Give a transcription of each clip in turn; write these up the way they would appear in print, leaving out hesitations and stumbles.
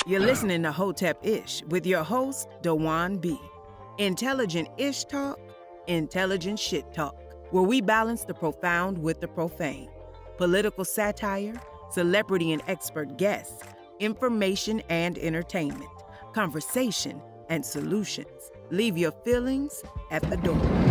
You're listening to Hotepish with your host, Dwwann B. Intelligent ish talk, intelligent shit talk, where we balance the profound with the profane. Political satire, celebrity and expert guests, information and entertainment, conversation and solutions. Leave your feelings at the door.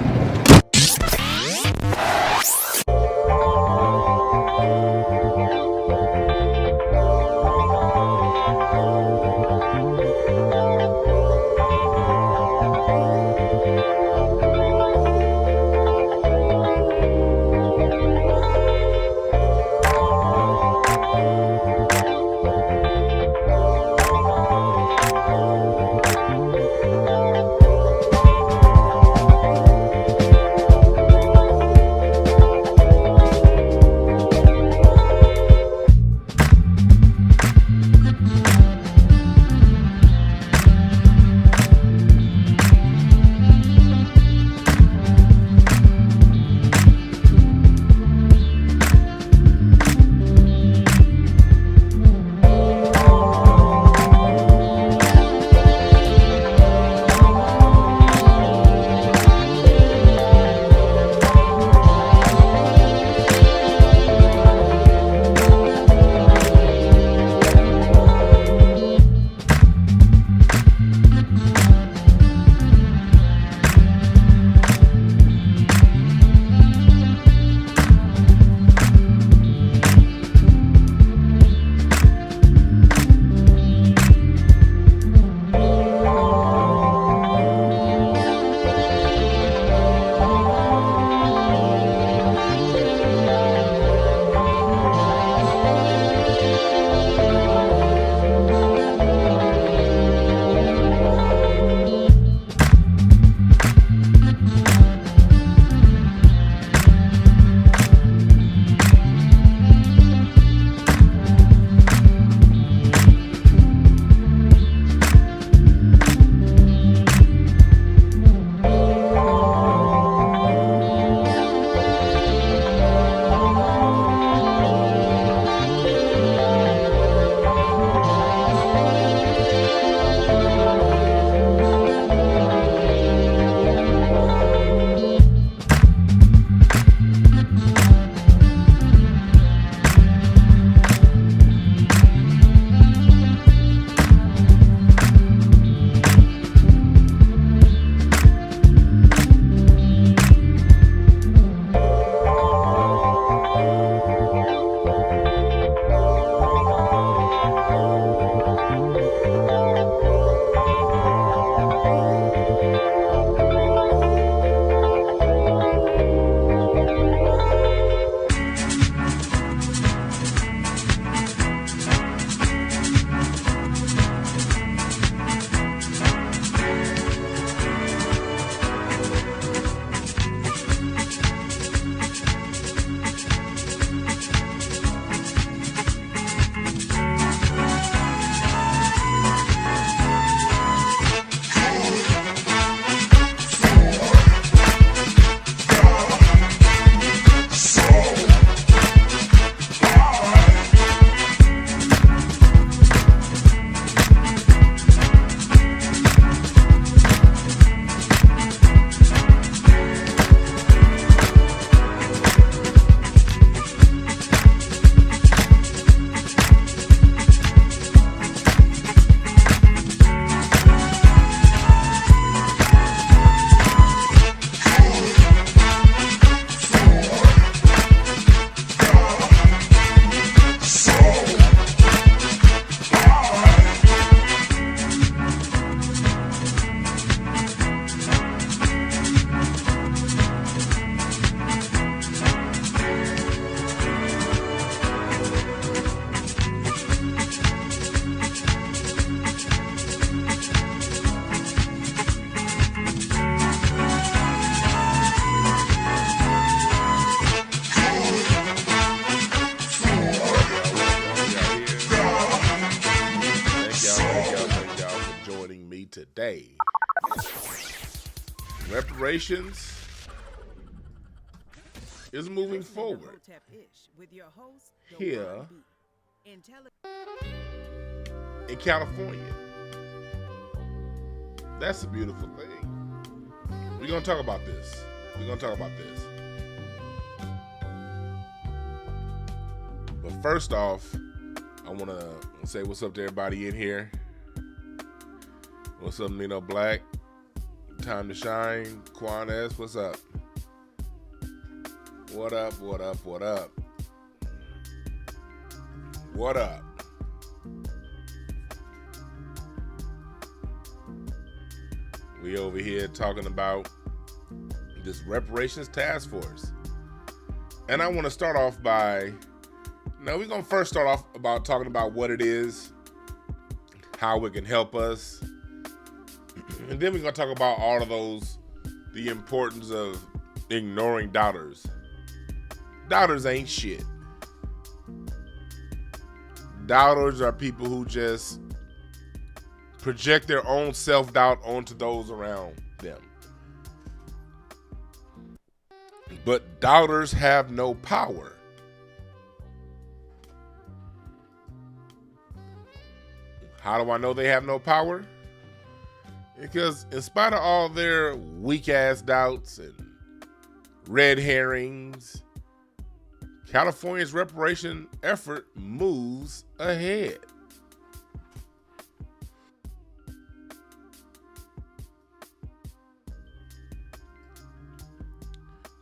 today. Reparations is moving forward. Here in California. That's a beautiful thing. We're going to talk about this. But first off, I want to say what's up to everybody in here. What's up, Nino Black? Time to shine. Quan S, what's up? What up? We over here talking about this reparations task force. And I want to start off by, we're going to first start off about talking about what it is, how it can help us. And then we're going to talk about all of those, the importance of ignoring doubters. Doubters ain't shit. Doubters are people who just project their own self-doubt onto those around them. But doubters have no power. How do I know they have no power? Because in spite of all their weak-ass doubts and red herrings, California's reparation effort moves ahead.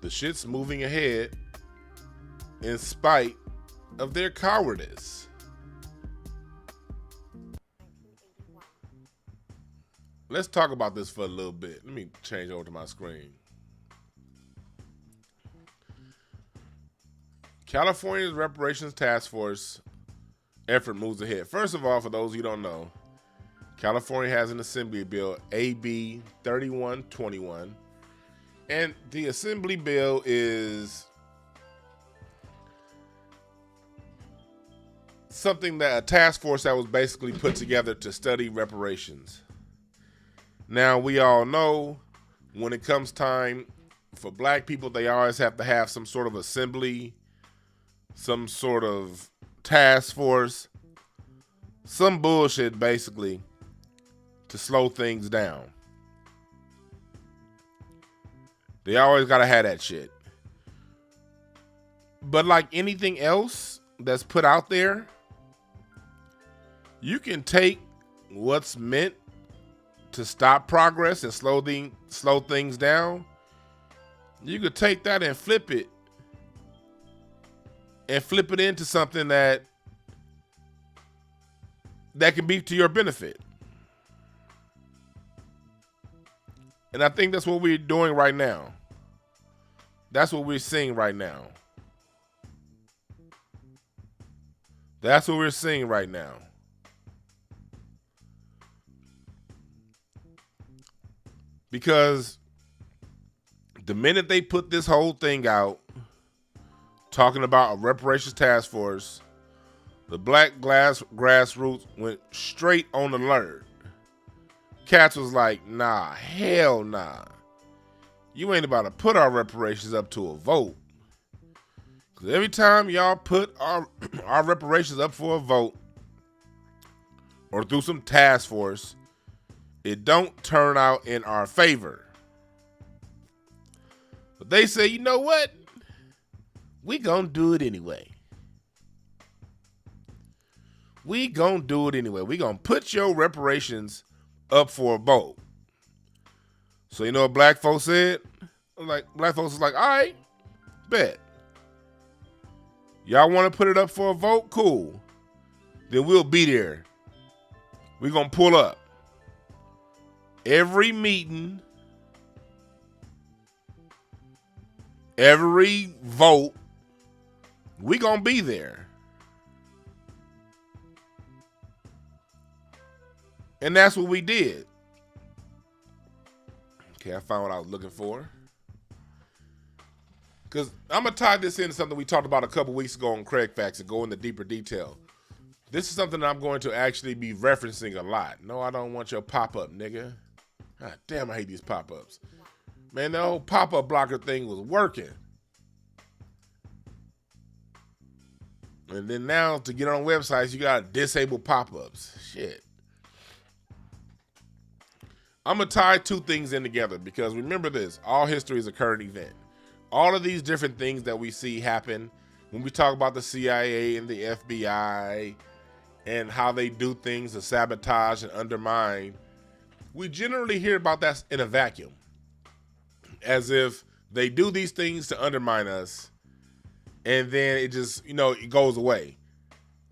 The shit's moving ahead in spite of their cowardice. Let's talk about this for a little bit. Let me change over to my screen. California's Reparations Task Force effort moves ahead. First of all, for those of you who don't know, California has an assembly bill, AB 3121. And the assembly bill is something that a task force that was basically put together to study reparations. Now, we all know when it comes time for black people, they always have to have some sort of assembly, some sort of task force, some bullshit basically to slow things down. They always gotta have that shit. But like anything else that's put out there, you can take what's meant to stop progress and slow things down. You could take that and flip it into something that can be to your benefit. And I think that's what we're doing right now. That's what we're seeing right now. That's what we're seeing right now. Because the minute they put this whole thing out, talking about a reparations task force, the black grassroots went straight on alert. Cats was like, nah, hell nah. You ain't about to put our reparations up to a vote. Because every time y'all put our reparations up for a vote or through some task force, it don't turn out in our favor. But they say, you know what? We gonna do it anyway. We gonna do it anyway. We gonna put your reparations up for a vote. So you know what black folks said? Black folks was like, all right, bet. Y'all want to put it up for a vote? Cool. Then we'll be there. We gonna pull up. Every meeting, every vote, we gonna be there. And that's what we did. Okay, I found what I was looking for. Because I'm going to tie this into something we talked about a couple weeks ago on Craig Facts and go into deeper detail. This is something that I'm going to actually be referencing a lot. No, I don't want your pop-up, nigga. God damn, I hate these pop-ups. Man, the whole pop-up blocker thing was working. And then now to get on websites, you got disable pop-ups. Shit. I'm going to tie two things in together because remember this, all history is a current event. All of these different things that we see happen when we talk about the CIA and the FBI and how they do things to sabotage and undermine, we generally hear about that in a vacuum. As if they do these things to undermine us and then it just, it goes away.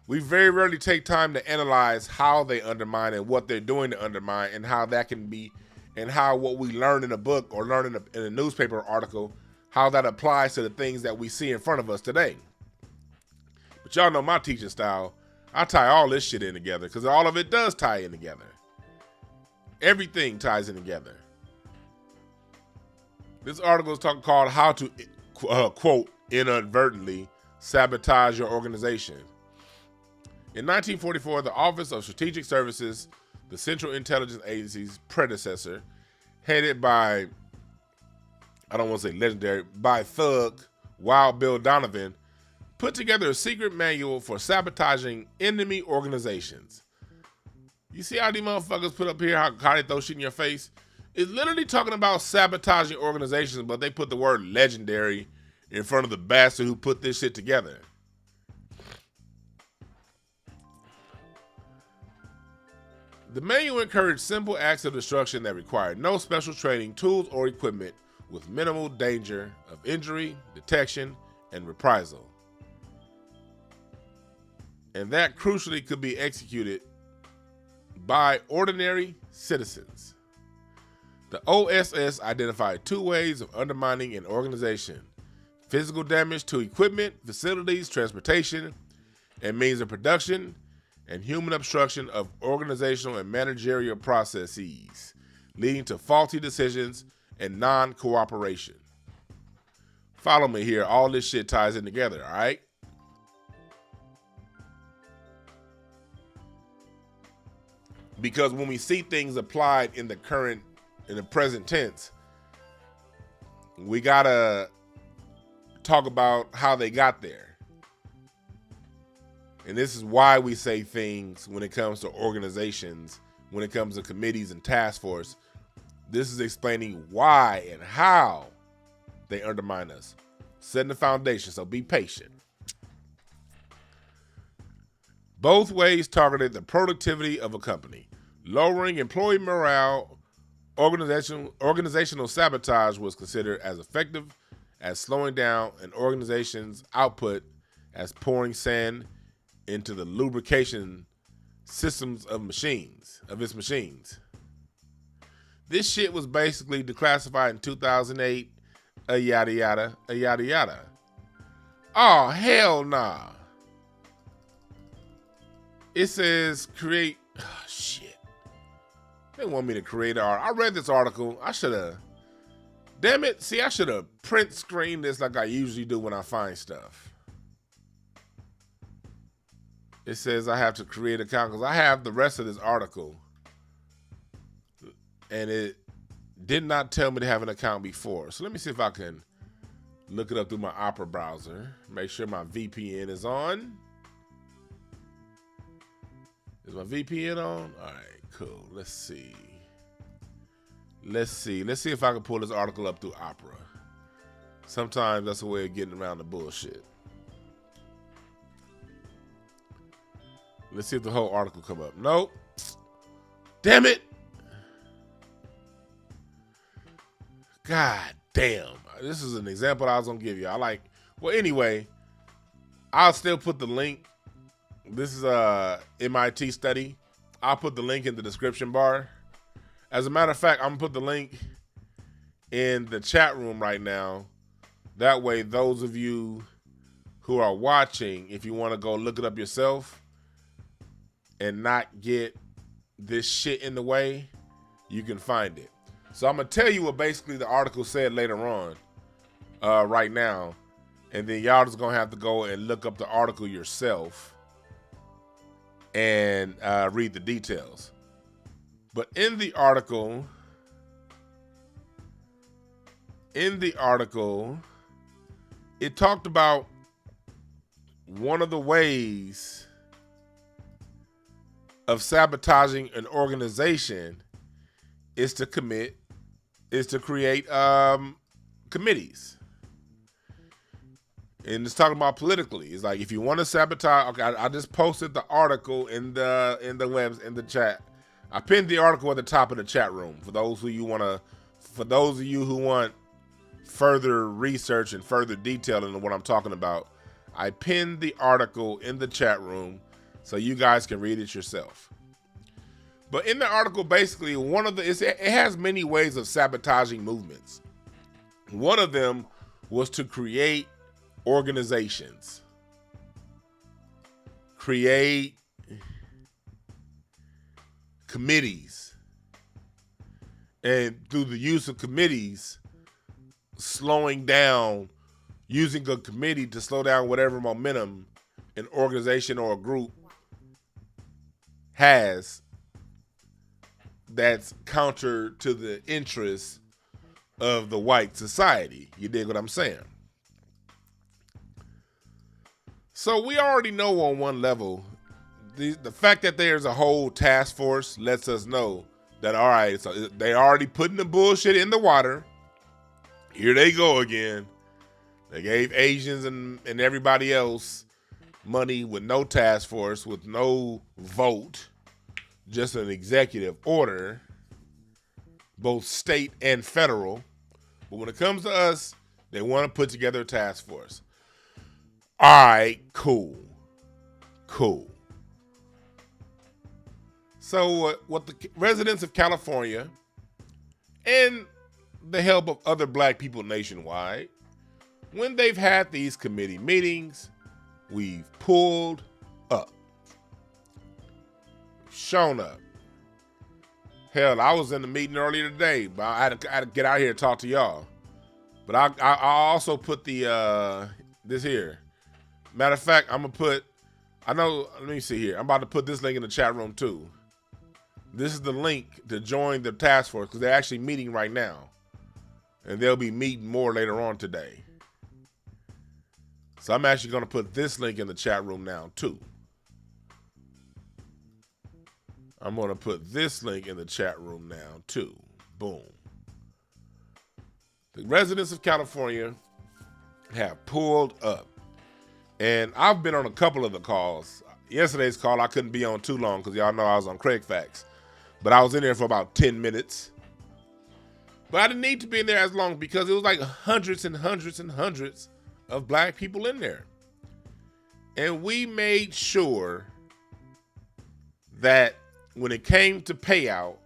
We very rarely take time to analyze how they undermine and what they're doing to undermine and how that can be, and how what we learn in a book or learn in a newspaper article, how that applies to the things that we see in front of us today. But y'all know my teaching style. I tie all this shit in together because all of it does tie in together. Everything ties in together. This article is called How to, quote, inadvertently sabotage your organization. In 1944, the Office of Strategic Services, the Central Intelligence Agency's predecessor, headed by, I don't want to say legendary, by thug Wild Bill Donovan, put together a secret manual for sabotaging enemy organizations. You see how these motherfuckers put up here, how they throw shit in your face? It's literally talking about sabotaging organizations, but they put the word legendary in front of the bastard who put this shit together. The manual encouraged simple acts of destruction that required no special training, tools, or equipment with minimal danger of injury, detection, and reprisal. And that crucially could be executed by ordinary citizens. The OSS identified two ways of undermining an organization: physical damage to equipment, facilities, transportation, and means of production, and human obstruction of organizational and managerial processes, leading to faulty decisions and non-cooperation. Follow me here. All this shit ties in together, all right? Because when we see things applied in the present tense, we gotta talk about how they got there. And this is why we say things when it comes to organizations, when it comes to committees and task force. This is explaining why and how they undermine us. Setting the foundation, so be patient. Both ways targeted the productivity of a company. Lowering employee morale, organizational sabotage was considered as effective as slowing down an organization's output as pouring sand into the lubrication systems of its machines. This shit was basically declassified in 2008, a yada yada, a yada yada. Oh, hell nah. It says create, shit. They want me to create art. I read this article. I should have, damn it. See, I should have print screened this like I usually do when I find stuff. It says I have to create an account because I have the rest of this article. And it did not tell me to have an account before. So let me see if I can look it up through my Opera browser. Make sure my VPN is on. Is my VPN on? All right, cool. Let's see. Let's see if I can pull this article up through Opera. Sometimes that's a way of getting around the bullshit. Let's see if the whole article come up. Nope. Damn it. God damn. This is an example I was going to give you. Well, anyway, I'll still put the link. This is a MIT study. I'll put the link in the description bar. As a matter of fact, I'm going to put the link in the chat room right now. That way, those of you who are watching, if you want to go look it up yourself, and not get this shit in the way, you can find it. So I'm going to tell you what basically the article said later on, right now. And then y'all just going to have to go and look up the article yourself and read the details. But in the article, it talked about one of the ways of sabotaging an organization is to create committees. And it's talking about politically. It's like, if you want to sabotage, okay, I just posted the article in the chat. I pinned the article at the top of the chat room for those of you who want further research and further detail into what I'm talking about. I pinned the article in the chat room so you guys can read it yourself. But in the article, basically, it has many ways of sabotaging movements. One of them was to create organizations, create committees, and through the use of committees, using a committee to slow down whatever momentum an organization or a group has that's counter to the interests of the white society. You dig what I'm saying? So we already know on one level, the fact that there's a whole task force lets us know that, all right, so they already putting the bullshit in the water. Here they go again. They gave Asians and everybody else money with no task force, with no vote, just an executive order, both state and federal. But when it comes to us, they want to put together a task force. All right, cool. So what the residents of California and the help of other black people nationwide, when they've had these committee meetings, we've pulled up, shown up. Hell, I was in the meeting earlier today, but I had to get out here and talk to y'all. But I also put this here. Matter of fact, let me see here. I'm about to put this link in the chat room too. This is the link to join the task force, because they're actually meeting right now. And they'll be meeting more later on today. So I'm actually going to put this link in the chat room now too. I'm going to put this link in the chat room now too. Boom. The residents of California have pulled up. And I've been on a couple of the calls. Yesterday's call, I couldn't be on too long because y'all know I was on Craig Facts. But I was in there for about 10 minutes. But I didn't need to be in there as long because it was like hundreds and hundreds and hundreds of black people in there. And we made sure that when it came to payout,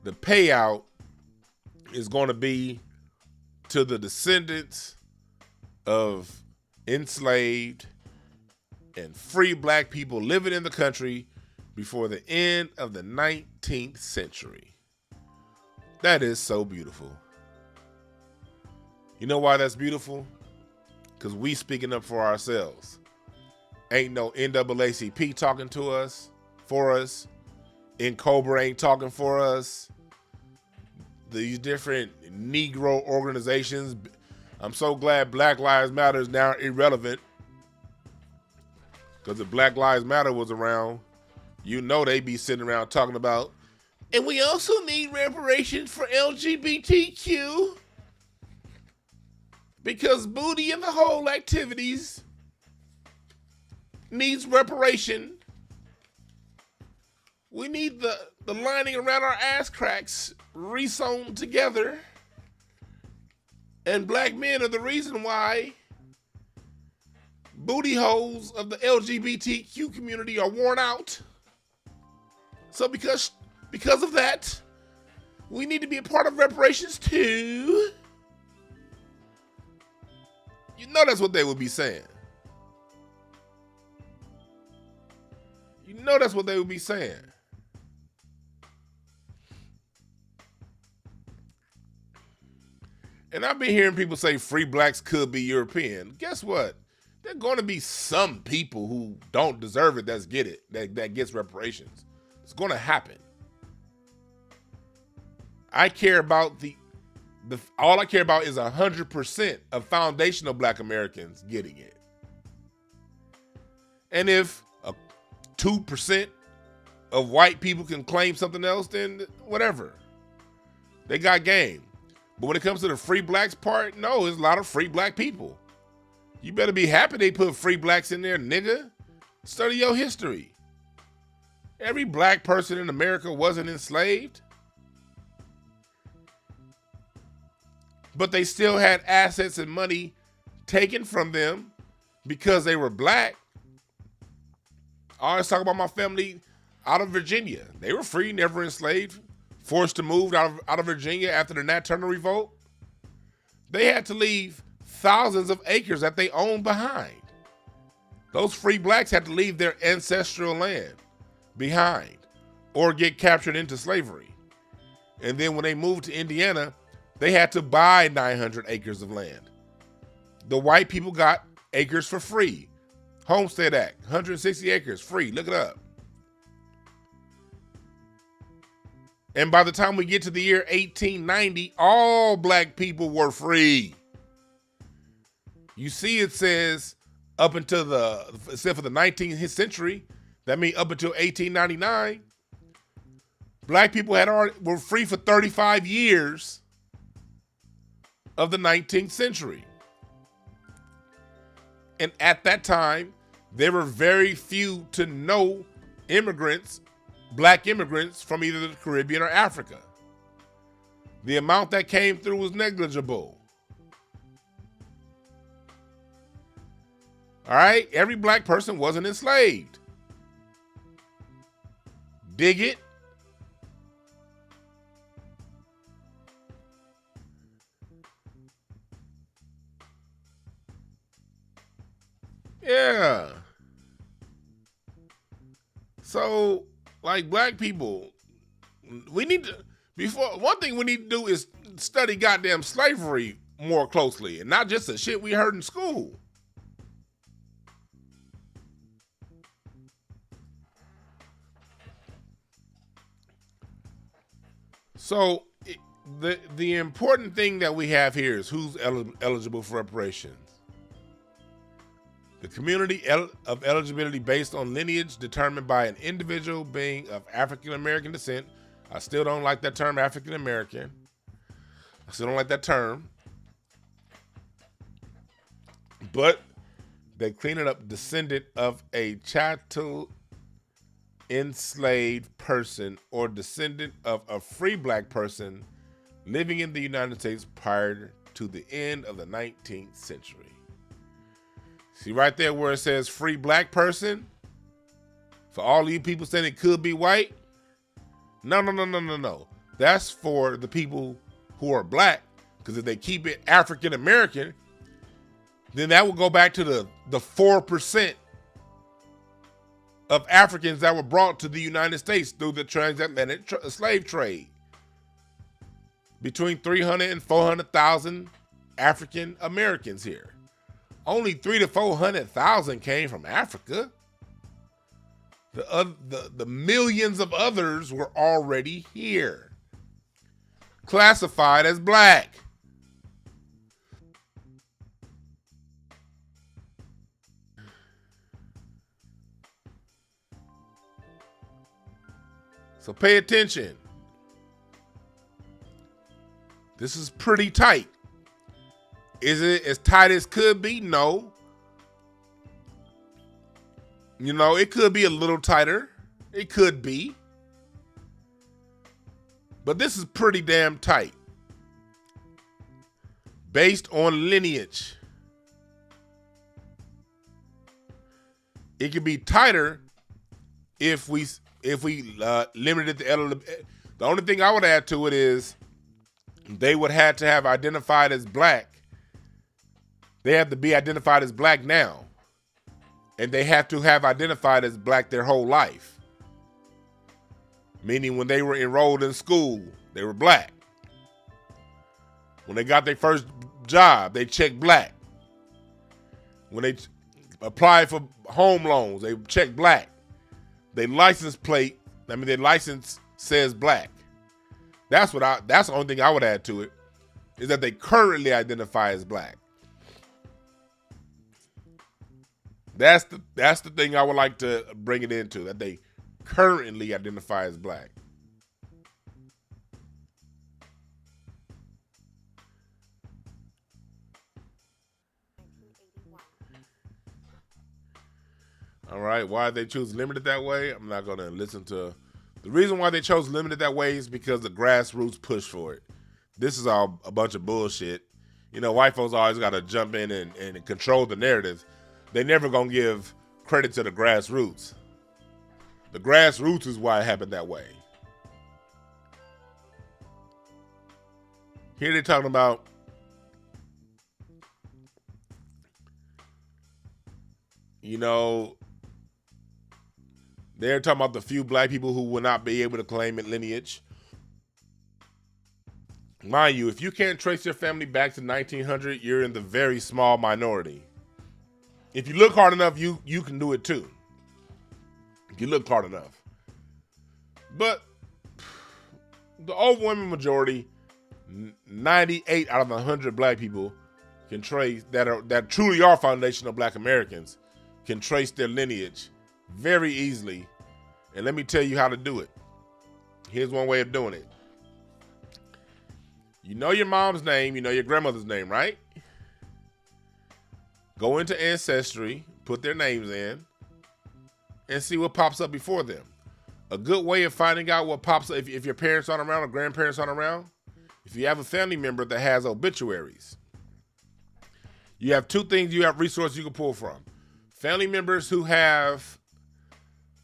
the payout is going to be to the descendants of enslaved and free black people living in the country before the end of the 19th century. That is so beautiful. You know why that's beautiful? Because we speaking up for ourselves. Ain't no NAACP talking to us, for us. Cobra ain't talking for us. These different Negro organizations. I'm so glad Black Lives Matter is now irrelevant. Because if Black Lives Matter was around, you know they'd be sitting around talking about, and we also need reparations for LGBTQ. Because booty in the hole activities needs reparation. We need the lining around our ass cracks re-sewn together. And black men are the reason why booty holes of the LGBTQ community are worn out. So because of that, we need to be a part of reparations too. You know that's what they would be saying. You know that's what they would be saying. And I've been hearing people say free blacks could be European. Guess what? There are going to be some people who don't deserve it that gets reparations. It's going to happen. I care about all I care about is 100% of foundational black Americans getting it. And if 2% of white people can claim something else, then whatever. They got game. But when it comes to the free blacks part, no, there's a lot of free black people. You better be happy they put free blacks in there, nigga. Study your history. Every black person in America wasn't enslaved. But they still had assets and money taken from them because they were black. I always talk about my family out of Virginia. They were free, never enslaved, forced to move out of Virginia after the Nat Turner Revolt. They had to leave thousands of acres that they owned behind. Those free blacks had to leave their ancestral land behind or get captured into slavery. And then when they moved to Indiana, they had to buy 900 acres of land. The white people got acres for free. Homestead Act, 160 acres, free, look it up. And by the time we get to the year 1890, all black people were free. You see it says up until except for the 19th century, that means up until 1899, black people were free for 35 years of the 19th century. And at that time, there were very few to no immigrants, black immigrants from either the Caribbean or Africa. The amount that came through was negligible. All right, every black person wasn't enslaved. Dig it? Yeah. So, like black people, we need to, one thing we need to do is study goddamn slavery more closely and not just the shit we heard in school. So, the important thing that we have here is who's eligible for reparations. The community of eligibility based on lineage determined by an individual being of African American descent. I still don't like that term, African American. I still don't like that term. But they clean it up, descendant of a chattel enslaved person or descendant of a free black person living in the United States prior to the end of the 19th century. See right there where it says free black person? For all you people saying it could be white? No. That's for the people who are black, because if they keep it African American, then that will go back to the 4% of Africans that were brought to the United States through the transatlantic slave trade. Between 300 and 400,000 African Americans here. Only 300,000 to 400,000 came from Africa. The millions of others were already here, classified as black. So pay attention. This is pretty tight. Is it as tight as could be? No. You know, it could be a little tighter. It could be. But this is pretty damn tight. Based on lineage. It could be tighter if we limited the only thing I would add to it is they would have to have identified as black. They have to be identified as black now. And they have to have identified as black their whole life. Meaning when they were enrolled in school, they were black. When they got their first job, they checked black. When they applied for home loans, they checked black. Their license plate, their license says black. That's the only thing I would add to it, is that they currently identify as black. That's the thing I would like to bring it into, that they currently identify as black. All right, why they choose limited that way? I'm not going to listen to. The reason why they chose limited that way is because the grassroots push for it. This is all a bunch of bullshit. You know, white folks always got to jump in and control the narrative. They never going to give credit to the grassroots. The grassroots is why it happened that way. Here they're talking about they're talking about the few black people who will not be able to claim it lineage. Mind you, if you can't trace your family back to 1900, you're in the very small minority. If you look hard enough, you can do it too. If you look hard enough. But the overwhelming majority, 98 out of 100 black people can trace, that truly are foundational black Americans, can trace their lineage very easily. And let me tell you how to do it. Here's one way of doing it. You know your mom's name, you know your grandmother's name, right? Go into Ancestry, put their names in, and see what pops up before them. A good way of finding out what pops up, if your parents aren't around or grandparents aren't around, if you have a family member that has obituaries, you have two things, you have resources you can pull from. Family members who have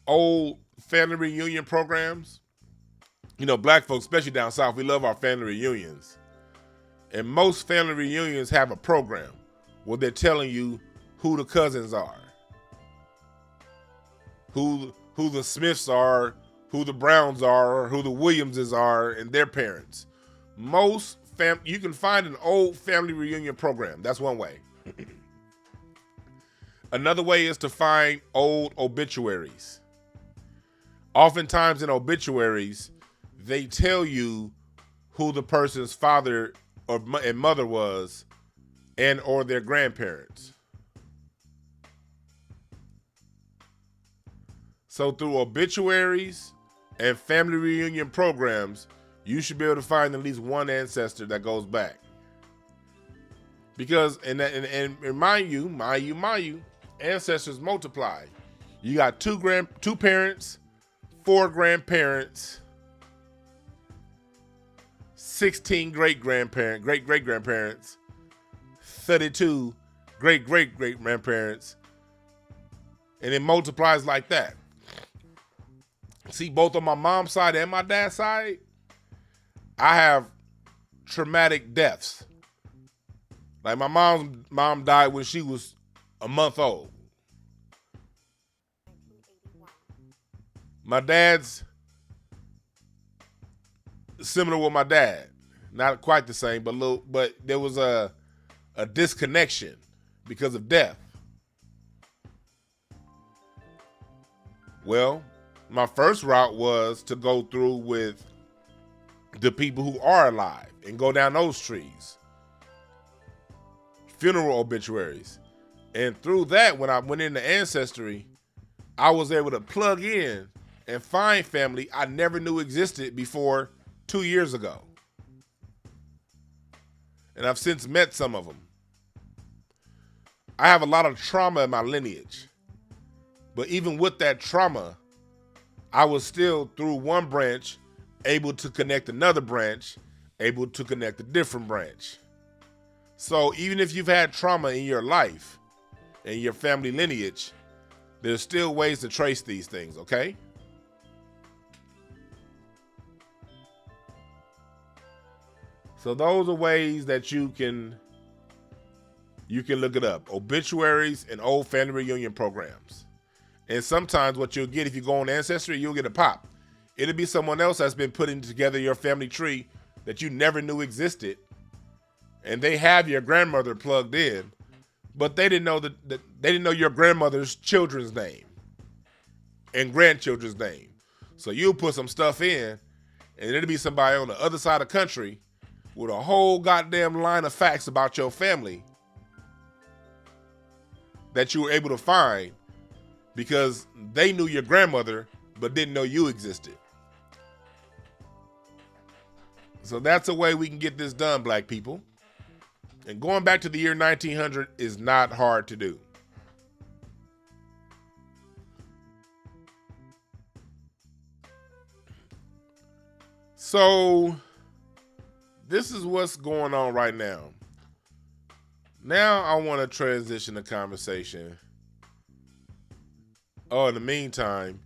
old family reunion programs. You know, black folks, especially down south, we love our family reunions. And most family reunions have a program where they're telling you who the cousins are, who the Smiths are, who the Browns are, or who the Williamses are, and their parents. You can find an old family reunion program. That's one way. Another way is to find old obituaries. Oftentimes in obituaries, they tell you who the person's father and mother was, and or their grandparents. So through obituaries and family reunion programs, you should be able to find at least one ancestor that goes back. Because, and mind you, ancestors multiply. You got two parents, 4 grandparents, 16 great-great-grandparents, 32 great-great-great-grandparents, and it multiplies like that. See, both on my mom's side and my dad's side, I have traumatic deaths. Like my mom died when she was a month old. My dad's similar with my dad. Not quite the same, but there was a disconnection because of death. Well, my first route was to go through with the people who are alive and go down those trees. Funeral obituaries. And through that, when I went into Ancestry, I was able to plug in and find family I never knew existed before 2 years ago. And I've since met some of them. I have a lot of trauma in my lineage. But even with that trauma, I was still, through one branch, able to connect another branch, able to connect a different branch. So even if you've had trauma in your life and your family lineage, there's still ways to trace these things, okay? So those are ways that you can look it up. Obituaries and old family reunion programs. And sometimes what you'll get if you go on Ancestry, you'll get a pop. It'll be someone else that's been putting together your family tree that you never knew existed. And they have your grandmother plugged in, but they didn't know they didn't know your grandmother's children's name and grandchildren's name. So you'll put some stuff in, and it'll be somebody on the other side of the country with a whole goddamn line of facts about your family. that you were able to find because they knew your grandmother but didn't know you existed. So that's a way we can get this done, black people. And going back to the year 1900 is not hard to do. So this is what's going on right now. Now I want to transition the conversation. Oh, in the meantime,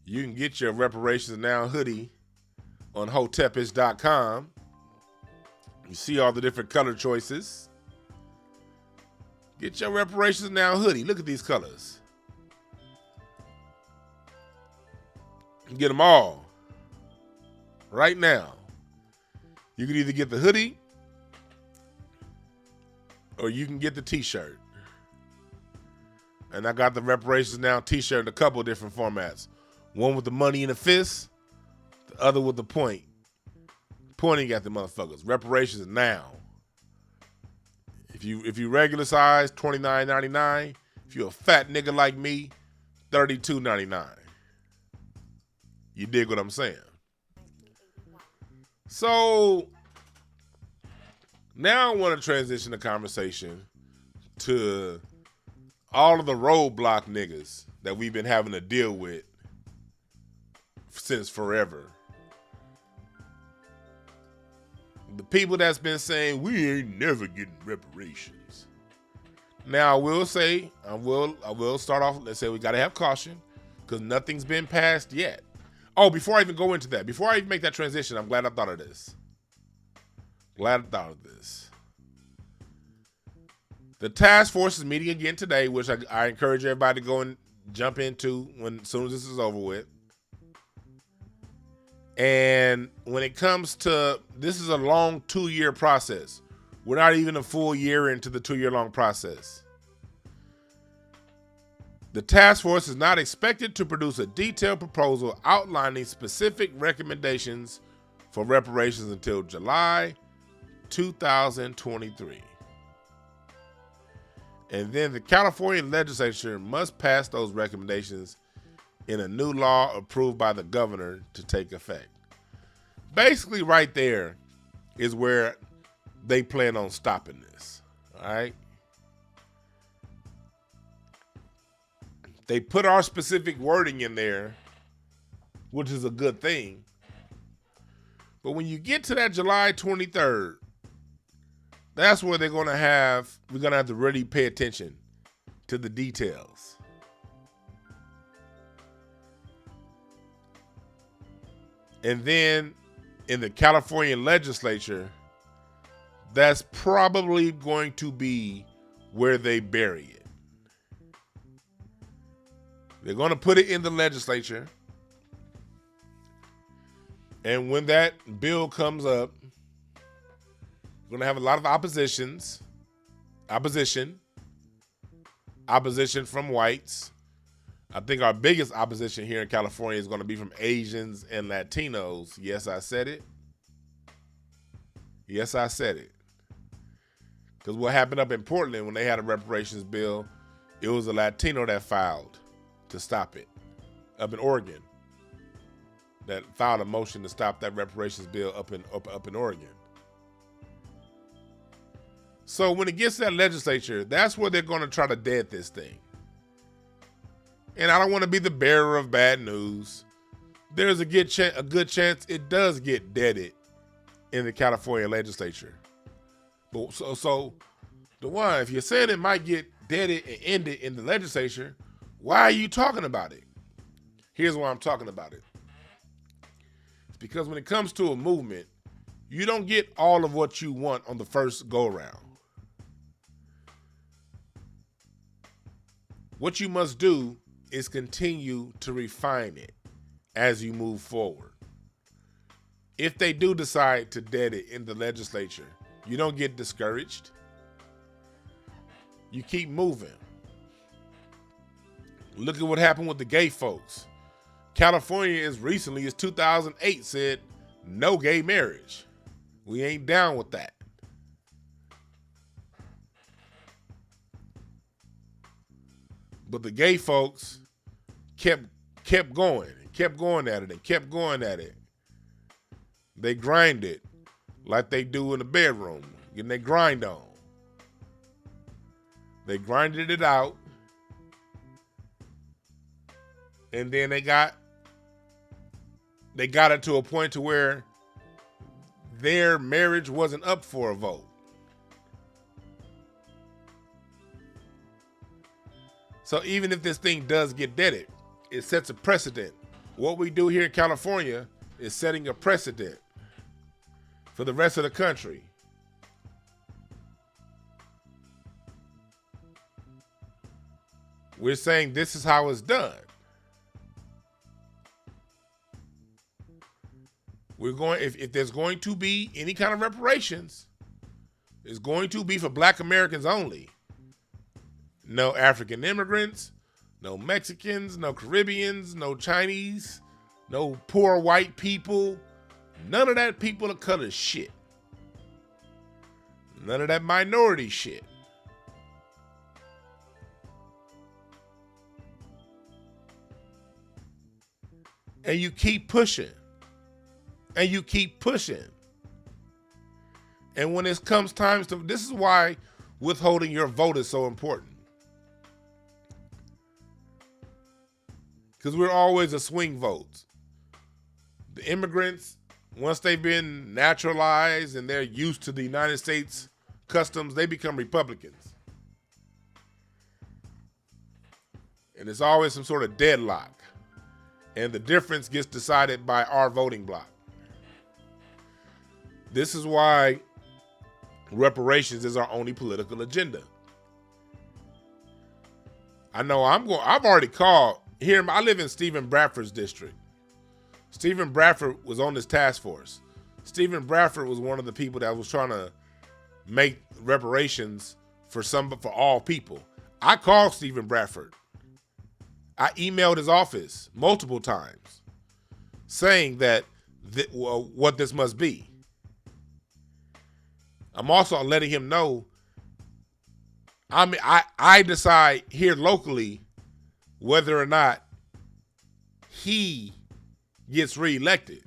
you can get your Reparations Now hoodie on Hotepish.com. You see all the different color choices. Get your Reparations Now hoodie. Look at these colors. Get them all right now. You can either get the hoodie or you can get the t-shirt. And I got the Reparations Now t-shirt in a couple different formats. One with the money in the fist, the other with the point. Pointing at the motherfuckers. Reparations Now. If you regular size, $29.99. If you're a fat nigga like me, $32.99. You dig what I'm saying? So now I want to transition the conversation to all of the roadblock niggas that we've been having to deal with since forever. The people that's been saying we ain't never getting reparations. Now I will say, I will start off, let's say we gotta have caution because nothing's been passed yet. Oh, before I even go into that, before I even make that transition, I'm glad I thought of this. The task force is meeting again today, which I encourage everybody to go and jump into as soon as this is over with. And when it comes to, this is a long 2-year process. We're not even a full year into the 2-year-long process. The task force is not expected to produce a detailed proposal outlining specific recommendations for reparations until July 2023. And then the California legislature must pass those recommendations in a new law approved by the governor to take effect. Basically, right there is where they plan on stopping this. All right. They put our specific wording in there, which is a good thing. But when you get to that July 23rd, that's where we're going to have to really pay attention to the details. And then in the California legislature, that's probably going to be where they bury it. They're going to put it in the legislature. And when that bill comes up, we're going to have a lot of opposition from whites. I think our biggest opposition here in California is going to be from Asians and Latinos. Yes, I said it. Yes, I said it. Because what happened up in Portland when they had a reparations bill, it was a Latino that filed to stop it. Up in Oregon, that filed a motion to stop that reparations bill up in Oregon. So when it gets to that legislature, that's where they're going to try to dead this thing. And I don't want to be the bearer of bad news. There's a good chance it does get deaded in the California legislature. But so Dwan, if you're saying it might get deaded and ended in the legislature, why are you talking about it? Here's why I'm talking about it. It's because when it comes to a movement, you don't get all of what you want on the first go round. What you must do is continue to refine it as you move forward. If they do decide to dead it in the legislature, you don't get discouraged. You keep moving. Look at what happened with the gay folks. California, as recently as 2008, said no gay marriage. We ain't down with that. But the gay folks kept going and kept going at it and kept going at it. They grind it like they do in the bedroom, getting their grind on. They grinded it out, and then they got it to a point to where their marriage wasn't up for a vote. So even if this thing does get deaded, it sets a precedent. What we do here in California is setting a precedent for the rest of the country. We're saying this is how it's done. We're going, if there's going to be any kind of reparations, it's going to be for Black Americans only. No African immigrants, no Mexicans, no Caribbeans, no Chinese, no poor white people, none of that people of color shit. None of that minority shit. And you keep pushing. And you keep pushing. And when it comes time to, this is why withholding your vote is so important. Because we're always a swing vote. The immigrants, once they've been naturalized and they're used to the United States customs, they become Republicans. And it's always some sort of deadlock. And the difference gets decided by our voting bloc. This is why reparations is our only political agenda. I know I've already called here. I live in Stephen Bradford's district. Stephen Bradford was on this task force. Stephen Bradford was one of the people that was trying to make reparations for all people. I called Stephen Bradford. I emailed his office multiple times saying that what this must be. I'm also letting him know, I decide here locally whether or not he gets reelected.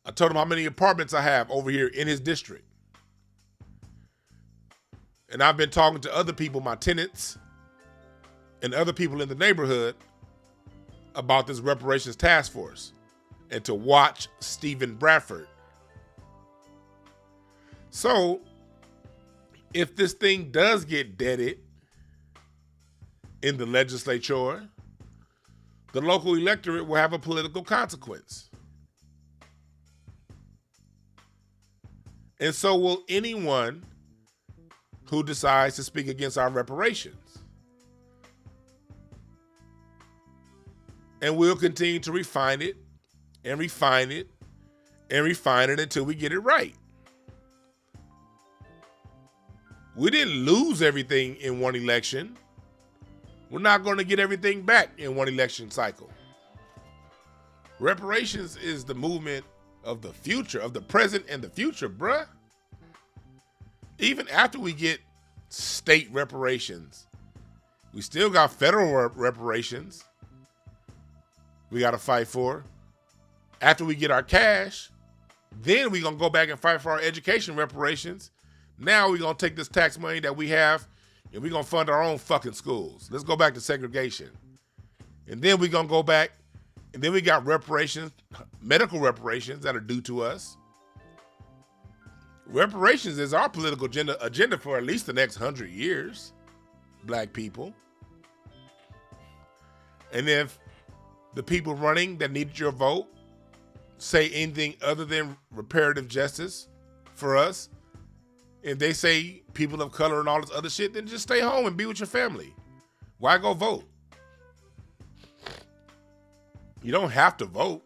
I told him how many apartments I have over here in his district. And I've been talking to other people, my tenants, and other people in the neighborhood about this reparations task force and to watch Stephen Bradford. So, if this thing does get deaded in the legislature, the local electorate will have a political consequence. And so will anyone who decides to speak against our reparations. And we'll continue to refine it and refine it and refine it until we get it right. We didn't lose everything in one election. We're not going to get everything back in one election cycle. Reparations is the movement of the future, of the present and the future, bruh. Even after we get state reparations, we still got federal reparations we got to fight for. After we get our cash, then we're going to go back and fight for our education reparations. Now we're going to take this tax money that we have and we're going to fund our own fucking schools. Let's go back to segregation. And then we're going to go back, and then we got reparations, medical reparations that are due to us. Reparations is our political agenda for at least the next 100 years, Black people. And if the people running that needed your vote say anything other than reparative justice for us, if they say people of color and all this other shit, then just stay home and be with your family. Why go vote? You don't have to vote.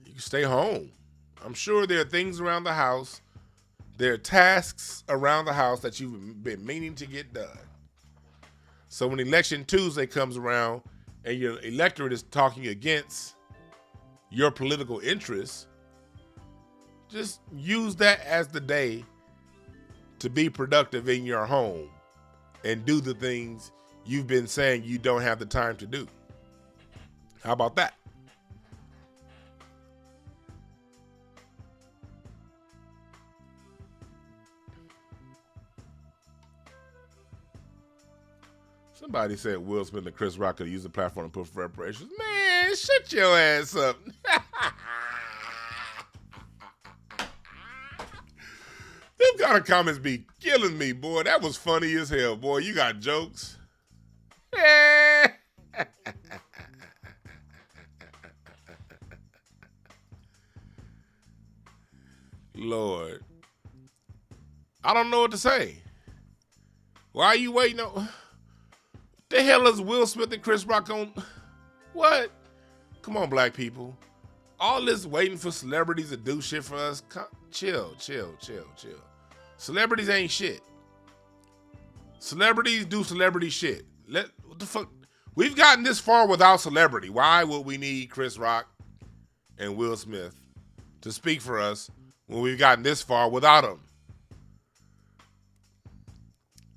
You can stay home. I'm sure there are things around the house, there are tasks around the house that you've been meaning to get done. So when Election Tuesday comes around and your electorate is talking against your political interests, just use that as the day to be productive in your home and do the things you've been saying you don't have the time to do. How about that? Somebody said Will Smith and Chris Rock could use the platform to put for reparations. Man, shut your ass up. Them kind of comments be killing me, boy. That was funny as hell, boy. You got jokes. Lord. I don't know what to say. Why are you waiting on... The hell is Will Smith and Chris Rock on? What? Come on, black people. All this waiting for celebrities to do shit for us. Chill. Celebrities ain't shit. Celebrities do celebrity shit. What the fuck? We've gotten this far without celebrity. Why would we need Chris Rock and Will Smith to speak for us when we've gotten this far without them?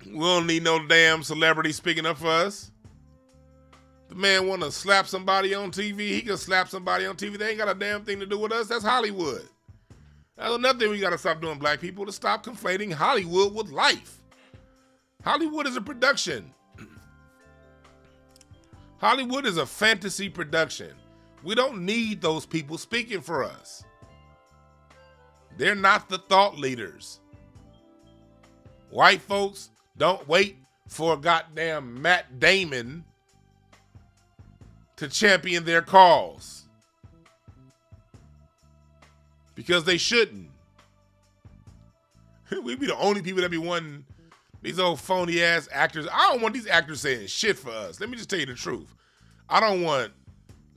We don't need no damn celebrity speaking up for us. The man want to slap somebody on TV, he can slap somebody on TV. They ain't got a damn thing to do with us. That's Hollywood. That's another thing we got to stop doing, black people, to stop conflating Hollywood with life. Hollywood is a production. Hollywood is a fantasy production. We don't need those people speaking for us. They're not the thought leaders. White folks don't wait for goddamn Matt Damon to champion their cause. Because they shouldn't. We be the only people that be wanting these old phony ass actors. I don't want these actors saying shit for us. Let me just tell you the truth. I don't want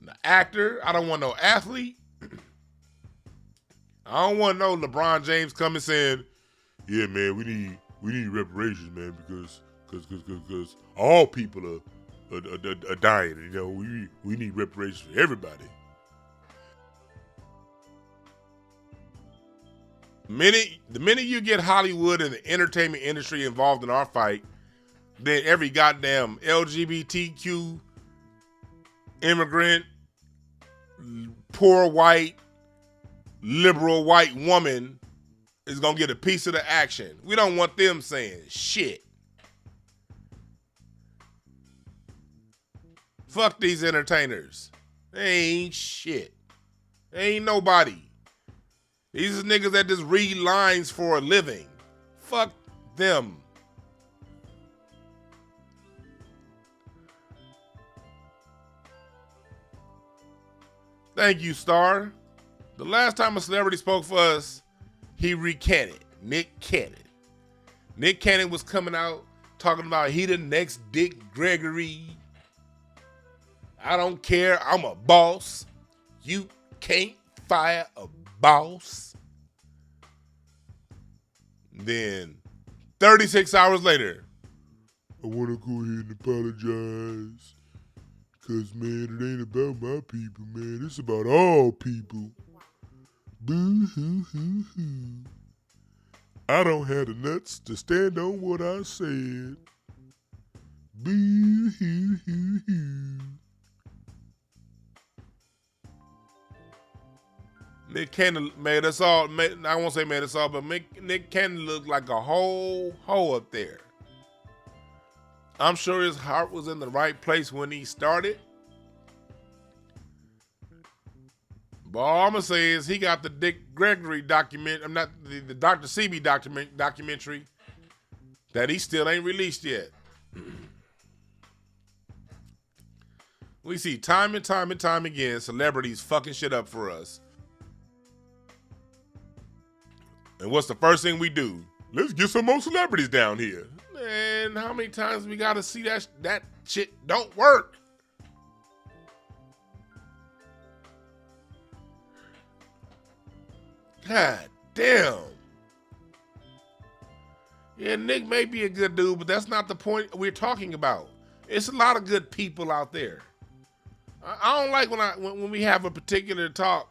an actor. I don't want no athlete. I don't want no LeBron James coming saying, yeah, man, we need reparations, man, because all people are dying. You know, we need reparations for everybody. The minute you get Hollywood and the entertainment industry involved in our fight, then every goddamn LGBTQ immigrant, poor white, liberal white woman is gonna get a piece of the action. We don't want them saying shit. Fuck these entertainers. They ain't shit. They ain't nobody. These is niggas that just read lines for a living. Fuck them. Thank you, Star. The last time a celebrity spoke for us, he recanted. Nick Cannon. Nick Cannon was coming out talking about he the next Dick Gregory. I don't care. I'm a boss. You can't fire a boss. Then 36 hours later, I want to go ahead and apologize. Because, man, it ain't about my people, man. It's about all people. Boo-hoo-hoo-hoo. I don't have the nuts to stand on what I said. Boo-hoo-hoo-hoo. Nick Cannon made us all, I won't say made us all, but Nick Cannon looked like a whole hoe up there. I'm sure his heart was in the right place when he started. But all I'm going to say is he got the Dick Gregory the Dr. Sebi documentary that he still ain't released yet. We see time and time and time again celebrities fucking shit up for us. And what's the first thing we do? Let's get some more celebrities down here. Man, how many times we gotta see that shit don't work? God damn. Yeah, Nick may be a good dude, but that's not the point we're talking about. It's a lot of good people out there. I don't like when we have a particular talk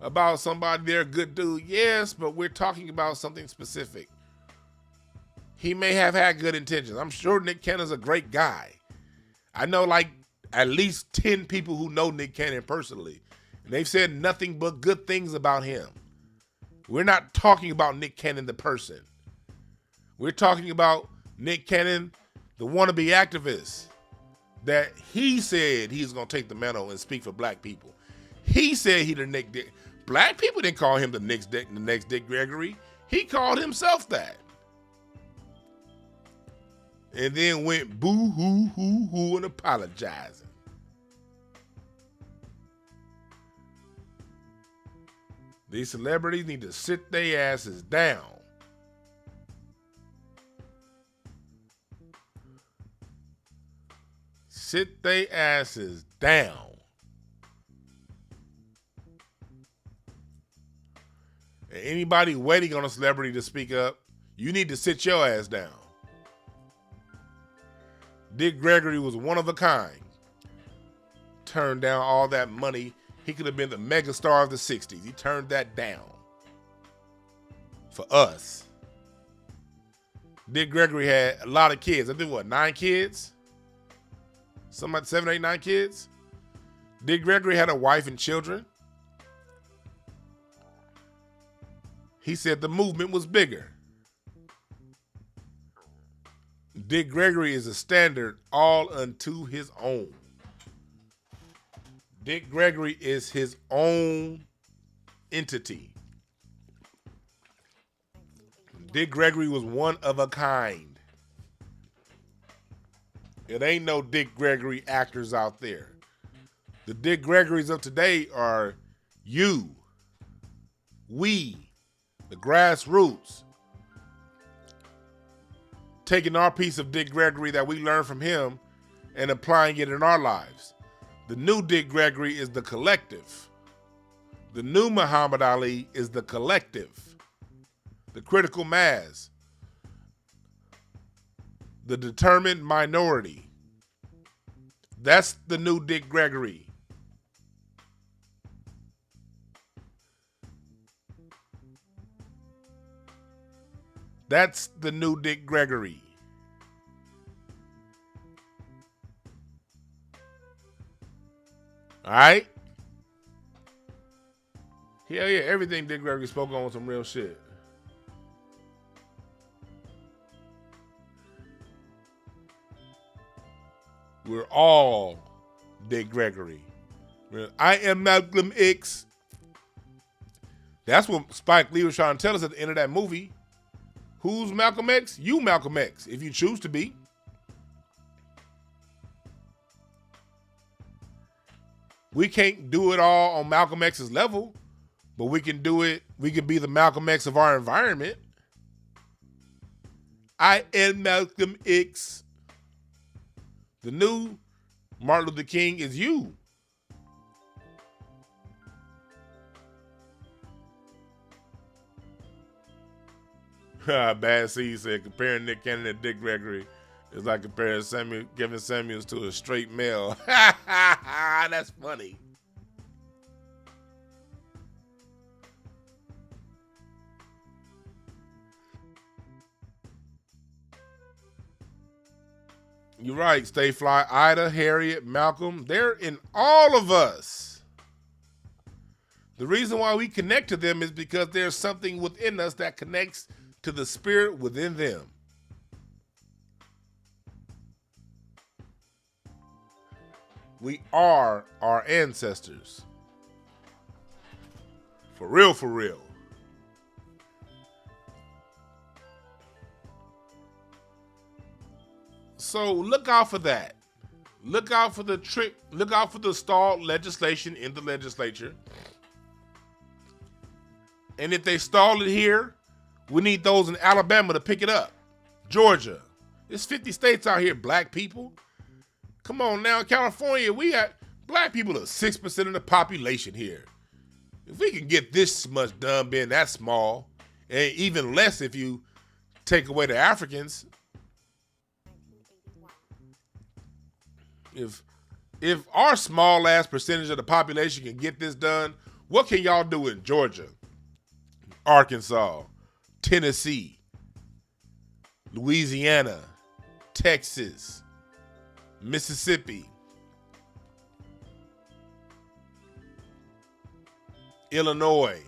about somebody, they're a good dude. Yes, but we're talking about something specific. He may have had good intentions. I'm sure Nick Cannon's a great guy. I know like at least 10 people who know Nick Cannon personally, and they've said nothing but good things about him. We're not talking about Nick Cannon the person. We're talking about Nick Cannon, the wannabe activist, that he said he's going to take the mantle and speak for black people. He said he the Nick Dick. Black people didn't call him the next Dick Gregory. He called himself that. And then went boo-hoo-hoo-hoo and apologizing. These celebrities need to sit their asses down. Sit their asses down. And anybody waiting on a celebrity to speak up, you need to sit your ass down. Dick Gregory was one of a kind. Turned down all that money. He could have been the megastar of the 60s. He turned that down. For us. Dick Gregory had a lot of kids. I think, 9 kids? Something like 7, 8, 9 kids? Dick Gregory had a wife and children. He said the movement was bigger. Dick Gregory is a standard all unto his own. Dick Gregory is his own entity. Dick Gregory was one of a kind. It ain't no Dick Gregory actors out there. The Dick Gregories of today are you, we, the grassroots, taking our piece of Dick Gregory that we learned from him and applying it in our lives. The new Dick Gregory is the collective. The new Muhammad Ali is the collective. The critical mass. The determined minority. That's the new Dick Gregory. That's the new Dick Gregory. All right? Hell yeah, everything Dick Gregory spoke on was some real shit. We're all Dick Gregory. I am Malcolm X. That's what Spike Lee was trying to tell us at the end of that movie. Who's Malcolm X? You Malcolm X, if you choose to be. We can't do it all on Malcolm X's level, but we can do it. We can be the Malcolm X of our environment. I am Malcolm X. The new Martin Luther King is you. Bad C said comparing Nick Cannon to Dick Gregory is like comparing Kevin Samuels to a straight male. That's funny. You're right, Stay Fly. Ida, Harriet, Malcolm, they're in all of us. The reason why we connect to them is because there's something within us that connects to the spirit within them. We are our ancestors. For real, for real. So look out for that. Look out for the trick. Look out for the stalled legislation in the legislature. And if they stall it here, we need those in Alabama to pick it up. Georgia. There's 50 states out here, black people. Come on now, California, we got black people are 6% of the population here. If we can get this much done being that small, and even less if you take away the Africans. If our small ass percentage of the population can get this done, what can y'all do in Georgia, Arkansas, Tennessee, Louisiana, Texas, Mississippi, Illinois,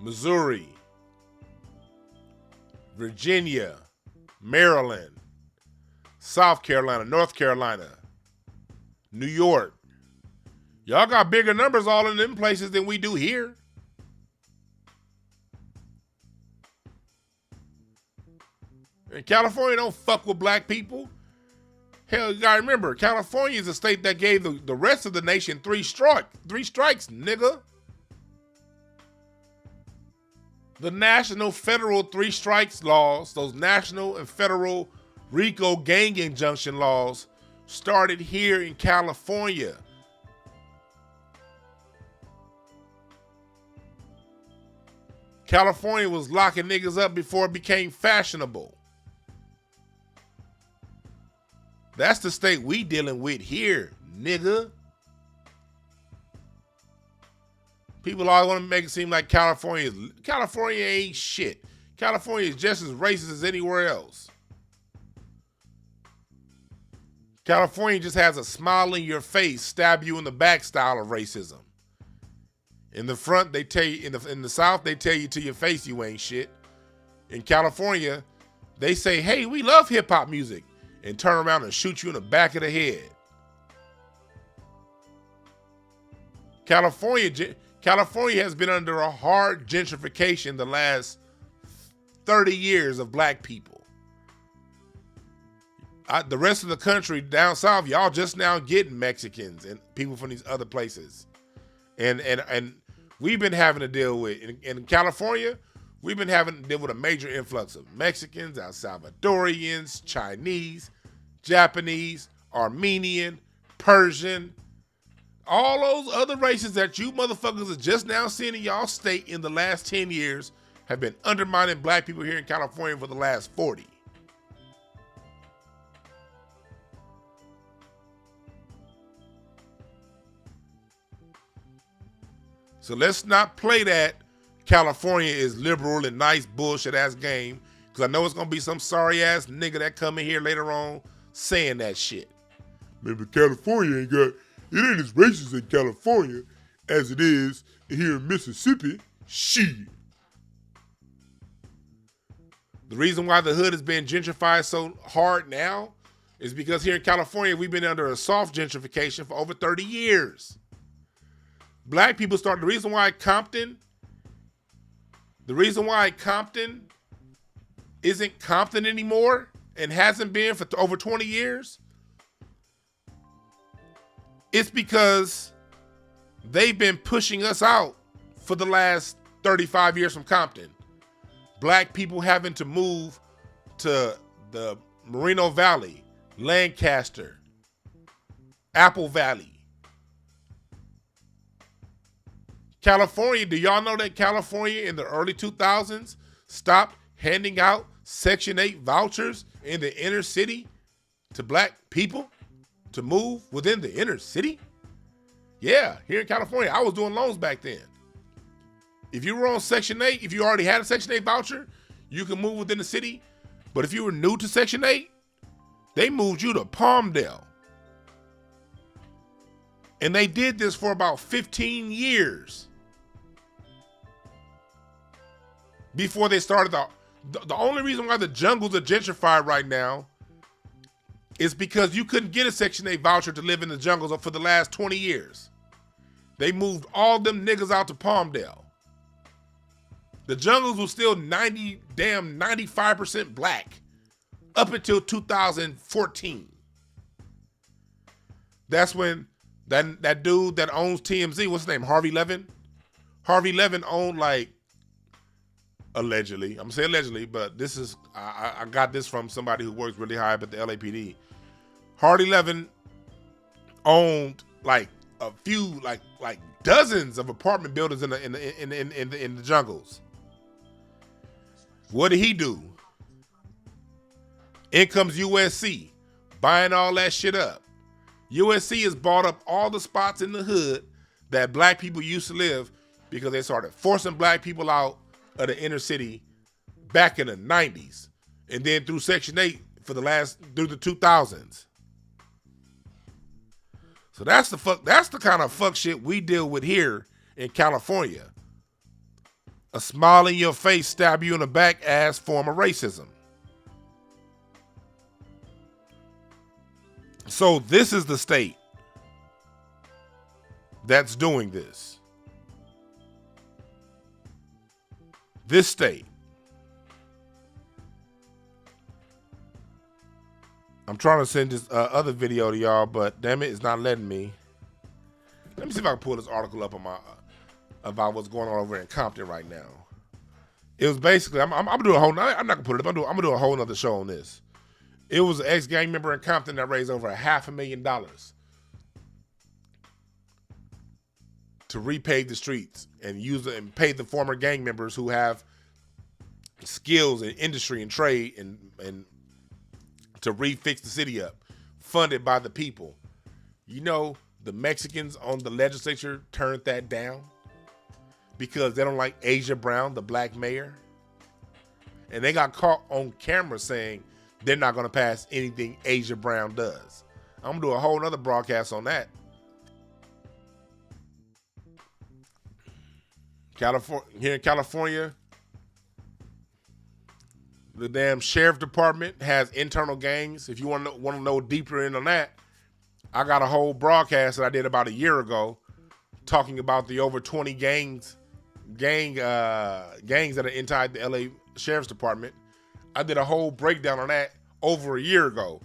Missouri, Virginia, Maryland, South Carolina, North Carolina, New York. Y'all got bigger numbers all in them places than we do here. And California don't fuck with black people. Hell, you gotta remember, California is a state that gave the rest of the nation three strikes, nigga. The national federal three strikes laws, those national and federal RICO gang injunction laws, started here in California. California was locking niggas up before it became fashionable. That's the state we dealing with here, nigga. People always want to make it seem like California ain't shit. California is just as racist as anywhere else. California just has a smile in your face, stab you in the back style of racism. In the front, they tell you, in the South, they tell you to your face you ain't shit. In California, they say, hey, we love hip hop music, and turn around and shoot you in the back of the head. California has been under a hard gentrification the last 30 years of black people. The rest of the country down south, y'all just now getting Mexicans and people from these other places. And we've been having to deal with, in California, we've been having to deal with a major influx of Mexicans, El Salvadorians, Chinese, Japanese, Armenian, Persian, all those other races that you motherfuckers are just now seeing in y'all state in the last 10 years have been undermining black people here in California for the last 40. So let's not play that California is liberal and nice bullshit ass game, because I know it's gonna be some sorry ass nigga that come in here later on saying that shit. Maybe California it ain't as racist in California as it is here in Mississippi. Shit. The reason why the hood is being gentrified so hard now is because here in California we've been under a soft gentrification for over 30 years. Black people the reason why Compton isn't Compton anymore and hasn't been for over 20 years, it's because they've been pushing us out for the last 35 years from Compton. Black people having to move to the Moreno Valley, Lancaster, Apple Valley. California, do y'all know that California in the early 2000s stopped handing out Section 8 vouchers in the inner city to black people to move within the inner city? Yeah, here in California, I was doing loans back then. If you were on Section 8, if you already had a Section 8 voucher, you could move within the city. But if you were new to Section 8, they moved you to Palmdale. And they did this for about 15 years. Before they started the only reason why the jungles are gentrified right now is because you couldn't get a Section 8 voucher to live in the jungles for the last 20 years. They moved all them niggas out to Palmdale. The jungles was still 95% black up until 2014. That's when that dude that owns TMZ, what's his name, Harvey Levin? Harvey Levin owned, like, allegedly, I'm gonna say allegedly, but this is, I got this from somebody who works really high up at the LAPD. Harvey Levin owned like a few, like dozens of apartment buildings in the jungles. What did he do? In comes USC, buying all that shit up. USC has bought up all the spots in the hood that black people used to live because they started forcing black people out of the inner city back in the 90s. and then through Section 8 through the 2000s. So that's the kind of fuck shit we deal with here in California. A smile in your face, stab you in the back ass form of racism. So this is the state that's doing this. This state. I'm trying to send this other video to y'all, but damn it, it's not letting me. Let me see if I can pull this article up on my about what's going on over in Compton right now. It was basically, I'm gonna do a whole. I'm not gonna put it up. I'm gonna do a whole nother show on this. It was an ex-gang member in Compton that raised over $500,000 to repave the streets and pay the former gang members who have skills in industry and trade and to refix the city up, funded by the people. You know, the Mexicans on the legislature turned that down because they don't like Asia Brown, the black mayor. And they got caught on camera saying they're not going to pass anything Asia Brown does. I'm going to do a whole nother broadcast on that. Here in California, the damn sheriff department has internal gangs. If you want to know deeper in on that, I got a whole broadcast that I did about a year ago talking about the over 20 gangs that are inside the LA Sheriff's Department. I did a whole breakdown on that over a year ago.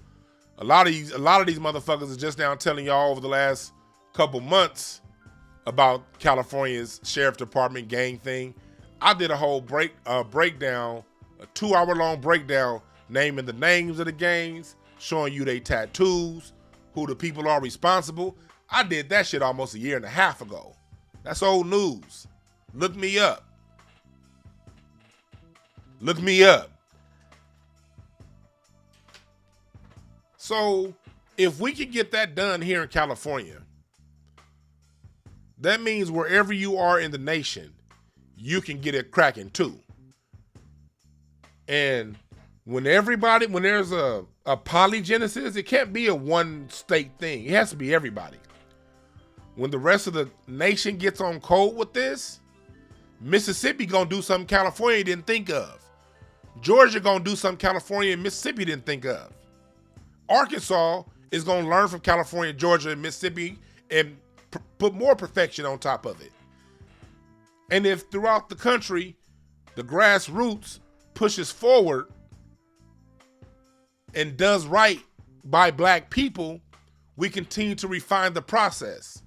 A lot of these motherfuckers are just now telling y'all over the last couple months about California's Sheriff Department gang thing. I did a whole breakdown, a 2-hour-long breakdown, naming the names of the gangs, showing you their tattoos, who the people are responsible. I did that shit almost a year and a half ago. That's old news. Look me up. Look me up. So, if we can get that done here in California, that means wherever you are in the nation, you can get it cracking too. And when there's a polygenesis, it can't be a one state thing. It has to be everybody. When the rest of the nation gets on code with this, Mississippi gonna do something California didn't think of. Georgia gonna do something California and Mississippi didn't think of. Arkansas is gonna learn from California, Georgia, and Mississippi and put more perfection on top of it. And if throughout the country, the grassroots pushes forward and does right by black people, we continue to refine the process.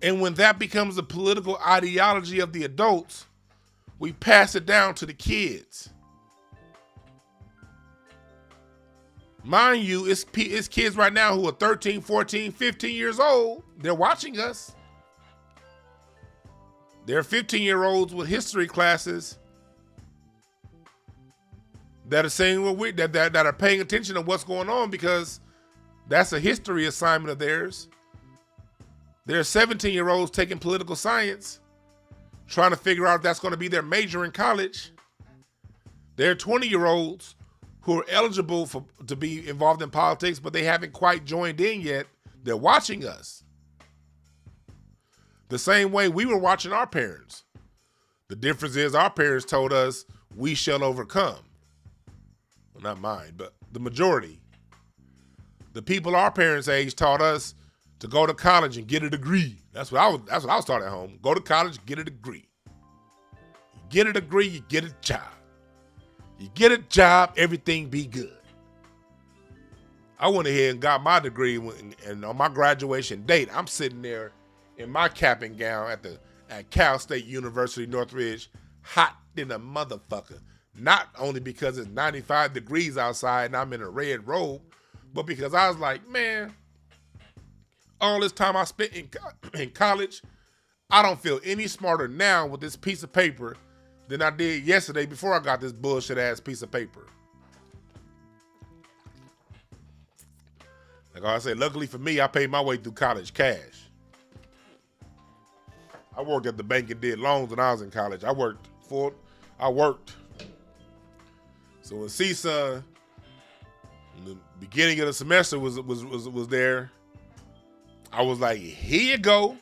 And when that becomes the political ideology of the adults, we pass it down to the kids. Mind you, it's kids right now who are 13, 14, 15 years old. They're watching us. There are 15-year-olds with history classes that are saying that are paying attention to what's going on because that's a history assignment of theirs. There are 17-year-olds taking political science, trying to figure out if that's going to be their major in college. There are 20-year-olds who are eligible to be involved in politics, but they haven't quite joined in yet. They're watching us. The same way we were watching our parents. The difference is our parents told us we shall overcome. Well, not mine, but the majority. The people our parents' age taught us to go to college and get a degree. That's what I was taught at home. Go to college, get a degree. You get a degree, you get a job. You get a job, everything be good. I went ahead and got my degree, and on my graduation date, I'm sitting there in my cap and gown at Cal State University, Northridge, hot than a motherfucker. Not only because it's 95 degrees outside and I'm in a red robe, but because I was like, man, all this time I spent in college, I don't feel any smarter now with this piece of paper than I did yesterday before I got this bullshit ass piece of paper. Like I said, luckily for me, I paid my way through college cash. I worked at the bank and did loans when I was in college. I worked So when C-Sun, in the beginning of the semester was there, I was like, here you go.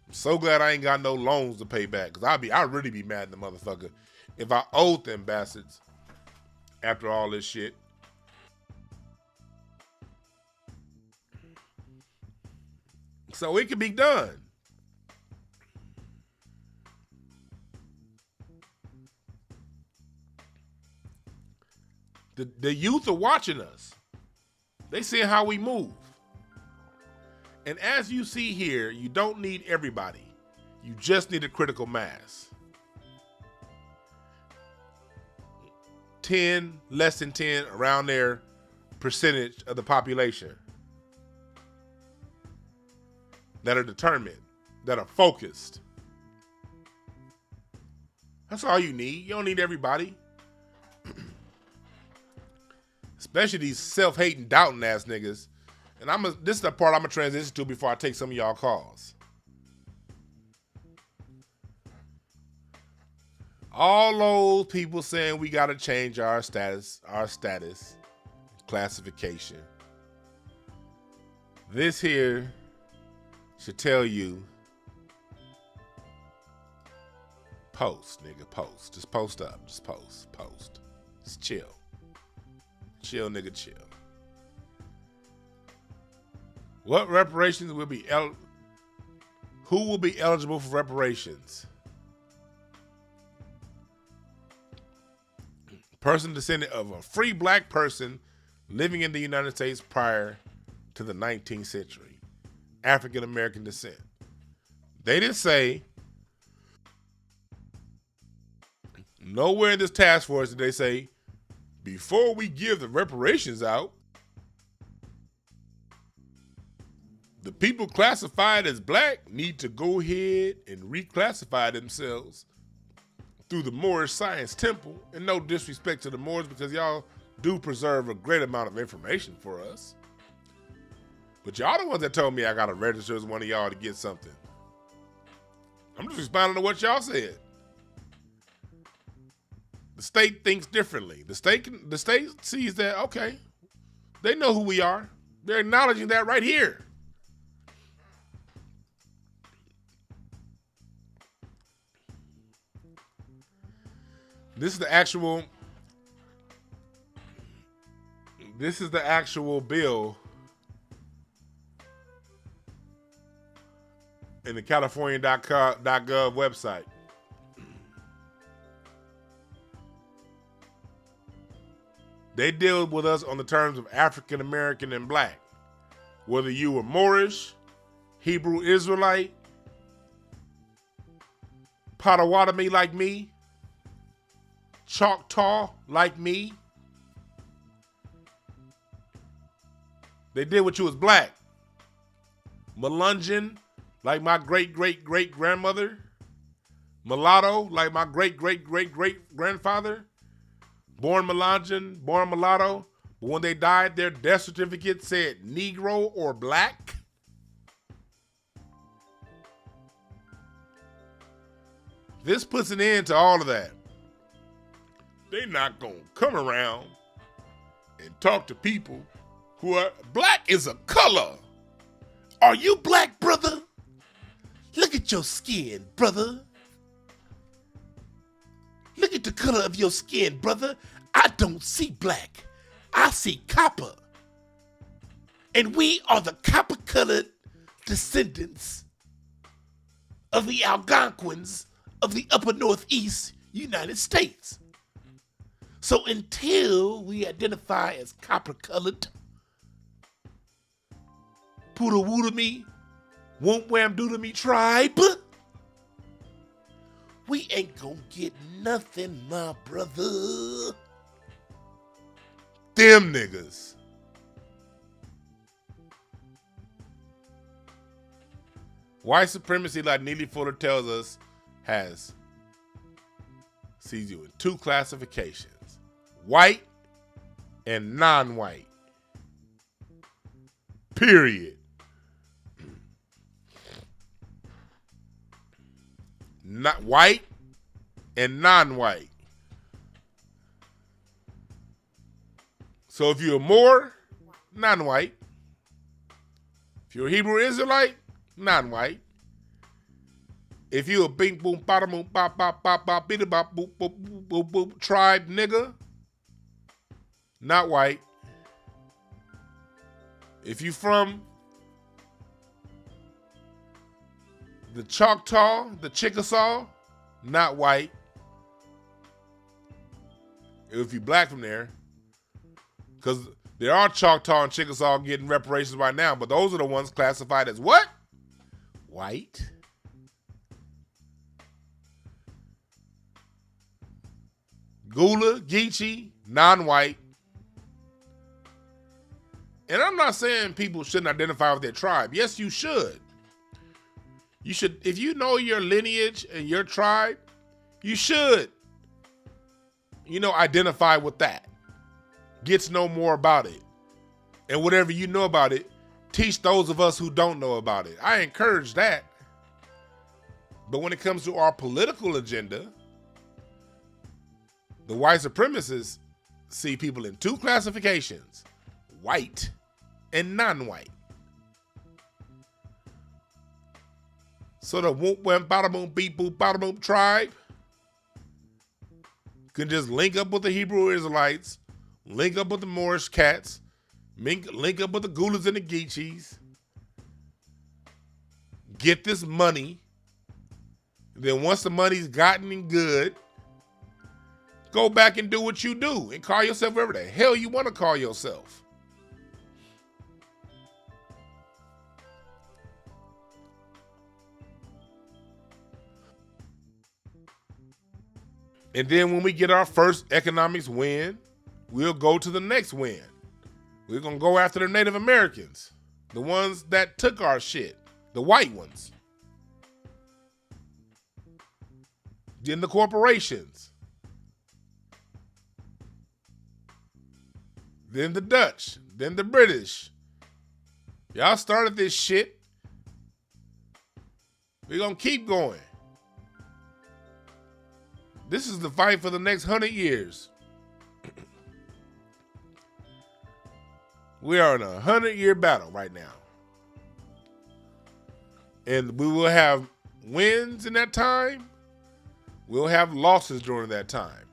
I'm so glad I ain't got no loans to pay back, because I'd really be mad at the motherfucker if I owed them bastards after all this shit. So it can be done. The youth are watching us. They see how we move. And as you see here, you don't need everybody. You just need a critical mass. 10, less than 10, around there, percentage of the population that are determined, that are focused. That's all you need. You don't need everybody. Especially these self-hating, doubting ass niggas. And this is the part I'm gonna transition to before I take some of y'all calls. All those people saying we gotta change our status classification. This here should tell you, post, nigga, post. Just post up. Just post. Just chill. Chill, nigga, chill. What reparations will be who will be eligible for reparations? Person descendant of a free black person living in the United States prior to the 19th century. African American descent. They didn't say, nowhere in this task force did they say, before we give the reparations out, the people classified as black need to go ahead and reclassify themselves through the Moorish Science Temple. And no disrespect to the Moors, because y'all do preserve a great amount of information for us. But y'all the ones that told me I gotta register as one of y'all to get something. I'm just responding to what y'all said. The state thinks differently. The state sees that, okay, they know who we are. They're acknowledging that right here. This is the actual bill in the California.gov website. They deal with us on the terms of African American and black. Whether you were Moorish, Hebrew Israelite, Potawatomi like me, Choctaw like me, they did what you was black. Melungeon like my great-great-great-grandmother. Mulatto like my great-great-great-great-grandfather. Born Melungeon, born mulatto, but when they died, their death certificate said Negro or black. This puts an end to all of that. They're not gonna come around and talk to people who are black is a color. Are you black, brother? Look at your skin, brother. Look at the color of your skin, brother. I don't see black. I see copper. And we are the copper-colored descendants of the Algonquins of the upper Northeast United States. So until we identify as copper-colored, Poodle-Woodle-Me, Womp-Wham-Doodle-Me tribe, we ain't gonna get nothing, my brother. Them niggas. White supremacy, like Neely Fuller tells us, sees you in two classifications: white and non-white. Period. Not white and non-white. So if you're a Moor, non-white. If you're a Hebrew Israelite, non-white. If you're a bing boom bada boom bop bop bop bop bida bop boop boop boop boop boop tribe nigga, not white. If you from the Choctaw, the Chickasaw, not white. If you black from there, because there are Choctaw and Chickasaw getting reparations right now, but those are the ones classified as what? White. Gula, Geechee, non-white. And I'm not saying people shouldn't identify with their tribe. Yes, you should. You should, if you know your lineage and your tribe, you should, identify with that. Get to know more about it. And whatever you know about it, teach those of us who don't know about it. I encourage that. But when it comes to our political agenda, the white supremacists see people in two classifications, white and non-white. So the whoop wham bada boom beep boop bada boom tribe can just link up with the Hebrew Israelites, link up with the Moorish cats, link up with the Gulas and the Geechees, get this money. Then once the money's gotten and good, go back and do what you do and call yourself whatever the hell you want to call yourself. And then when we get our first economics win, we'll go to the next win. We're going to go after the Native Americans, the ones that took our shit, the white ones. Then the corporations. Then the Dutch, then the British. Y'all started this shit. We're going to keep going. This is the fight for the next 100 years. We are in a 100-year battle right now. And we will have wins in that time. We'll have losses during that time.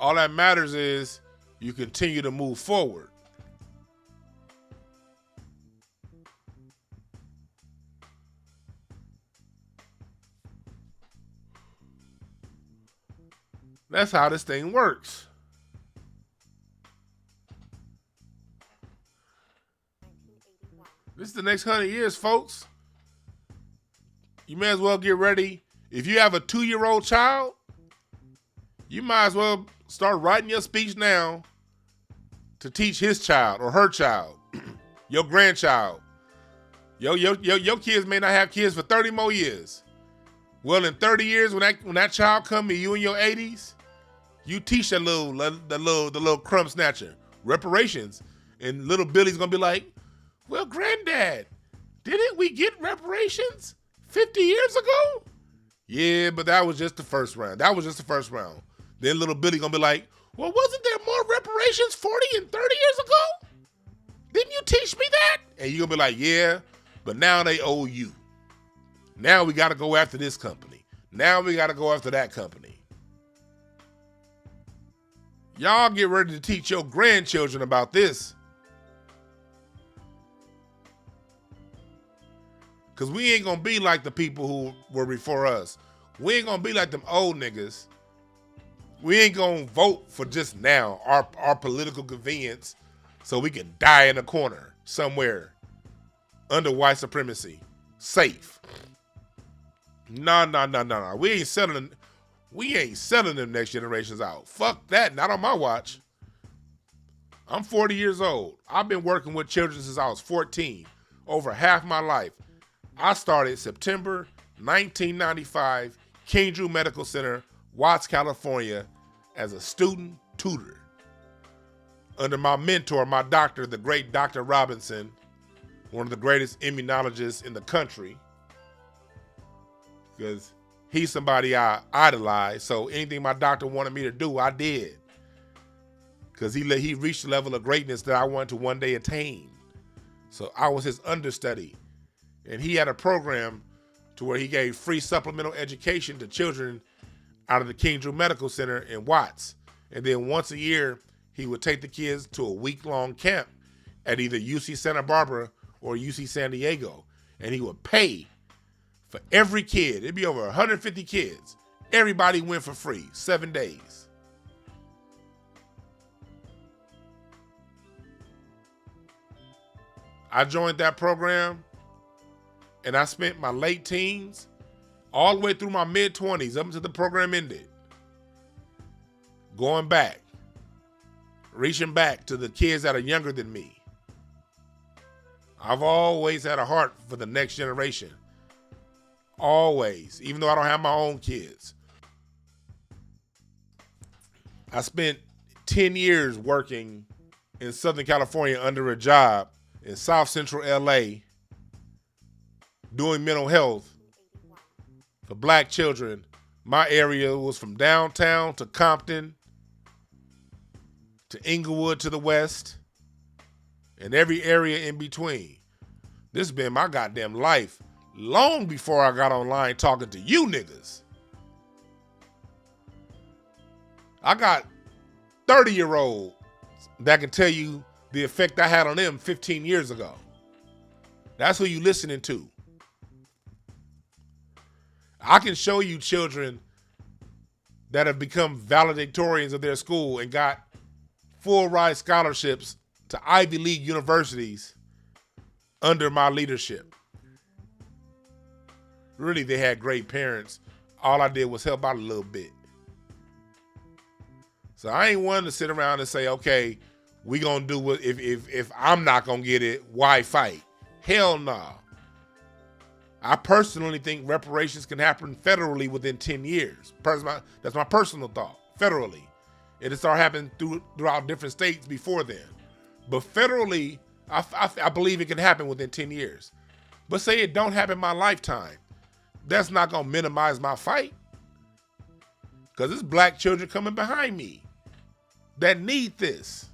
All that matters is you continue to move forward. That's how this thing works. This is the next 100 years, folks. You may as well get ready. If you have a 2-year-old child, you might as well start writing your speech now to teach his child or her child, your grandchild. Your kids may not have kids for 30 more years. Well, in 30 years, when that child come to you in your 80s, you teach the little crumb snatcher reparations, and little Billy's gonna be like, "Well, granddad, didn't we get reparations 50 years ago?" Yeah, but that was just the first round. Then little Billy gonna be like, "Well, wasn't there more reparations 40 and 30 years ago? Didn't you teach me that?" And you gonna be like, "Yeah, but now they owe you. Now we gotta go after this company. Now we gotta go after that company." Y'all get ready to teach your grandchildren about this. Because we ain't going to be like the people who were before us. We ain't going to be like them old niggas. We ain't going to vote for just now, our political convenience, so we can die in a corner somewhere under white supremacy. Safe. No. We ain't selling them next generations out. Fuck that. Not on my watch. I'm 40 years old. I've been working with children since I was 14. Over half my life. I started September 1995, King Drew Medical Center, Watts, California, as a student tutor. Under my mentor, my doctor, the great Dr. Robinson, one of the greatest immunologists in the country. Because he's somebody I idolize, so anything my doctor wanted me to do, I did. because he reached the level of greatness that I wanted to one day attain. So I was his understudy. And he had a program to where he gave free supplemental education to children out of the King Drew Medical Center in Watts. And then once a year, he would take the kids to a week-long camp at either UC Santa Barbara or UC San Diego. And he would pay for every kid. It'd be over 150 kids. Everybody went for free, 7 days. I joined that program, and I spent my late teens all the way through my mid-20s up until the program ended, going back, reaching back to the kids that are younger than me. I've always had a heart for the next generation. Always, even though I don't have my own kids. I spent 10 years working in Southern California under a job in South Central LA doing mental health for black children. My area was from downtown to Compton to Inglewood to the west and every area in between. This has been my goddamn life long before I got online talking to you niggas. I got 30-year-olds that can tell you the effect I had on them 15 years ago. That's who you listening to. I can show you children that have become valedictorians of their school and got full ride scholarships to Ivy League universities under my leadership. Really, they had great parents. All I did was help out a little bit. So I ain't one to sit around and say, okay, we gonna do what, if I'm not gonna get it, why fight? Hell nah. I personally think reparations can happen federally within 10 years. That's my personal thought, federally. It'll start happening throughout different states before then. But federally, I believe it can happen within 10 years. But say it don't happen in my lifetime, that's not gonna minimize my fight. Because there's black children coming behind me that need this.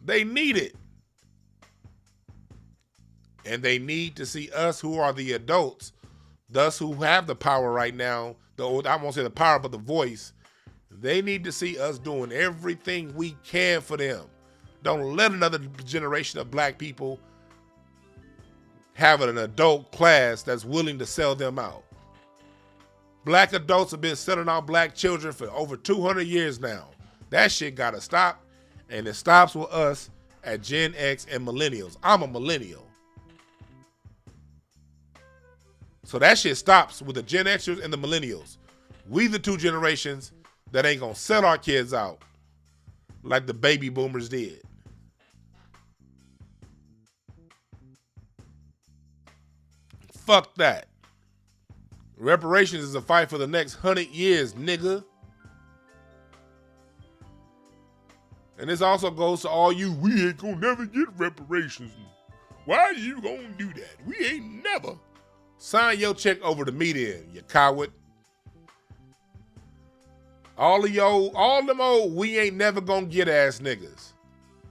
They need it. And they need to see us who are the adults, thus who have the power right now, I won't say the power, but the voice. They need to see us doing everything we can for them. Don't let another generation of black people have an adult class that's willing to sell them out. Black adults have been selling out black children for over 200 years now. That shit gotta stop, and it stops with us at Gen X and millennials. I'm a millennial. So that shit stops with the Gen Xers and the millennials. We the two generations that ain't gonna sell our kids out like the baby boomers did. Fuck that. Reparations is a fight for the next 100 years, nigga. And this also goes to all you, we ain't gonna never get reparations. Why are you gonna do that? We ain't never. Sign your check over to me then, you coward. All them old we ain't never gonna get ass niggas.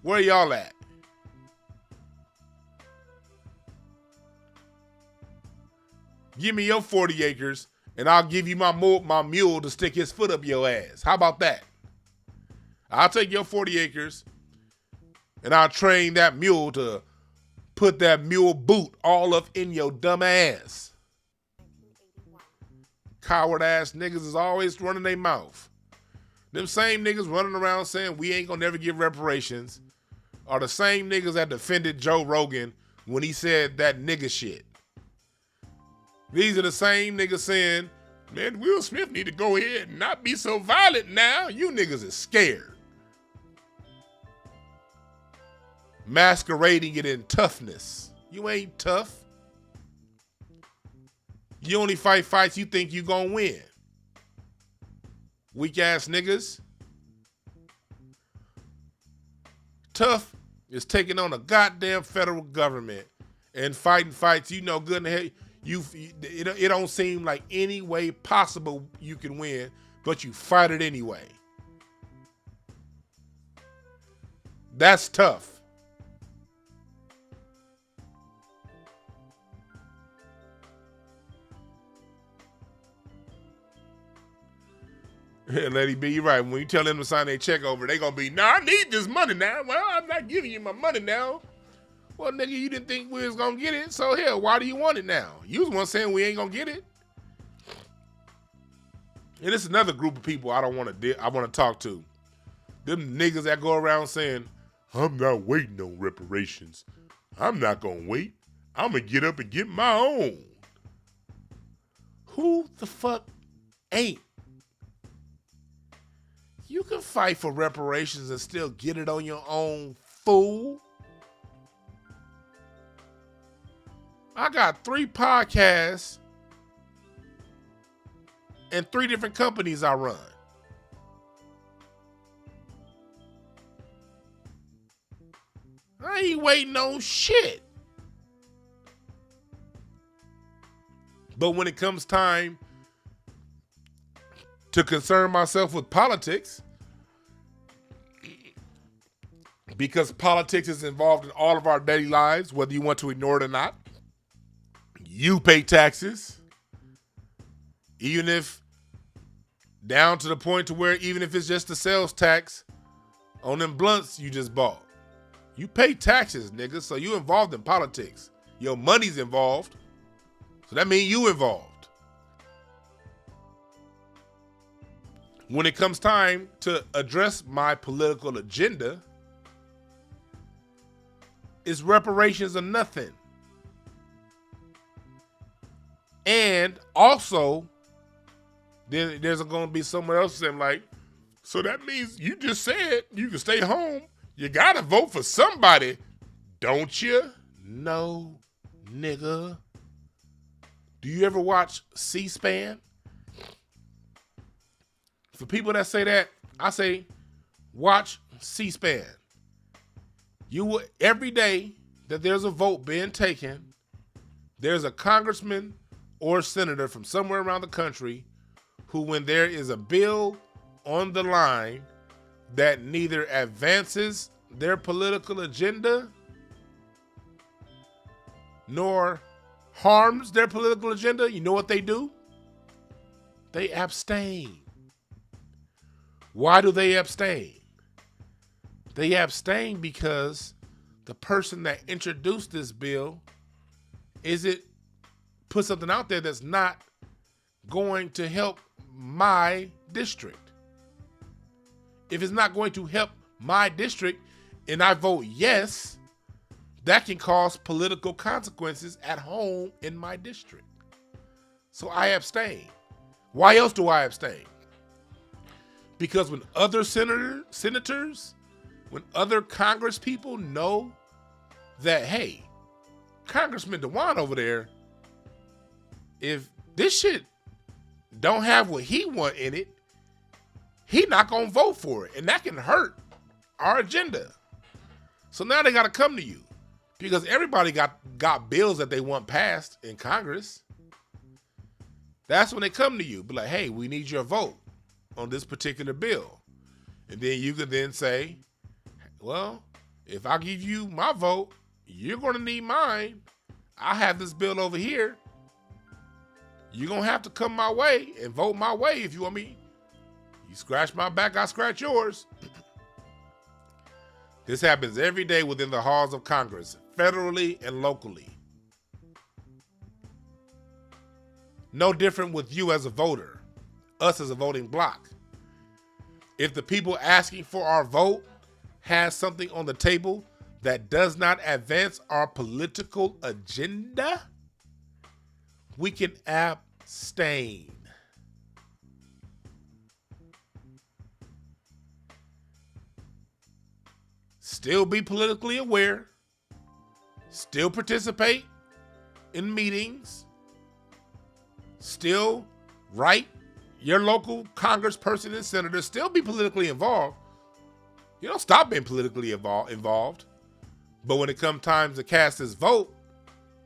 Where y'all at? Give me your 40 acres and I'll give you my mule to stick his foot up your ass. How about that? I'll take your 40 acres and I'll train that mule to put that mule boot all up in your dumb ass. Coward ass niggas is always running their mouth. Them same niggas running around saying we ain't gonna never give reparations are the same niggas that defended Joe Rogan when he said that nigga shit. These are the same niggas saying, man, Will Smith need to go ahead and not be so violent now. You niggas is scared. Masquerading it in toughness. You ain't tough. You only fight fights you think you gonna win. Weak ass niggas. Tough is taking on a goddamn federal government and fighting fights you know good in the hell. It don't seem like any way possible you can win but you fight it anyway. That's tough. Lady B, you're right. When you tell them to sign their check over, they gonna be, I need this money now. Well, I'm not giving you my money now. Well, nigga, you didn't think we was gonna get it, so hell, why do you want it now? You was one saying we ain't gonna get it. And it's another group of people I want to talk to. Them niggas that go around saying, I'm not waiting on reparations. I'm not gonna wait. I'm gonna get up and get my own. Who the fuck ain't? You can fight for reparations and still get it on your own, fool. I got 3 podcasts and 3 different companies I run. I ain't waiting on shit. But when it comes time to concern myself with politics, because politics is involved in all of our daily lives, whether you want to ignore it or not, you pay taxes, even if down to the point to where even if it's just the sales tax on them blunts you just bought. You pay taxes, nigga, so you involved in politics. Your money's involved, so that means you involved. When it comes time to address my political agenda, it's reparations or nothing. And also, then there's going to be someone else saying like, so that means you just said you can stay home. You got to vote for somebody, don't you? No, nigga. Do you ever watch C-SPAN? For people that say that, I say, watch C-SPAN. You will, every day that there's a vote being taken, there's a congressman or senator from somewhere around the country who, when there is a bill on the line that neither advances their political agenda nor harms their political agenda, you know what they do? They abstain. Why do they abstain? They abstain because the person that introduced this bill put something out there that's not going to help my district. If it's not going to help my district and I vote yes, that can cause political consequences at home in my district. So I abstain. Why else do I abstain? Because when other senators, when other Congress people know that, hey, Congressman DeWan over there, if this shit don't have what he want in it, he not gonna vote for it. And that can hurt our agenda. So now they gotta come to you. Because everybody got bills that they want passed in Congress. That's when they come to you. Be like, hey, we need your vote on this particular bill. And then you can then say, well, if I give you my vote, you're going to need mine. I have this bill over here. You're going to have to come my way and vote my way if you want me. You scratch my back, I scratch yours. This happens every day within the halls of Congress, federally and locally. No different with you as a voter, us as a voting bloc. If the people asking for our vote has something on the table that does not advance our political agenda, we can abstain. Still be politically aware, still participate in meetings, still write your local congressperson and senator, still be politically involved. You don't stop being politically involved. But when it comes time to cast this vote,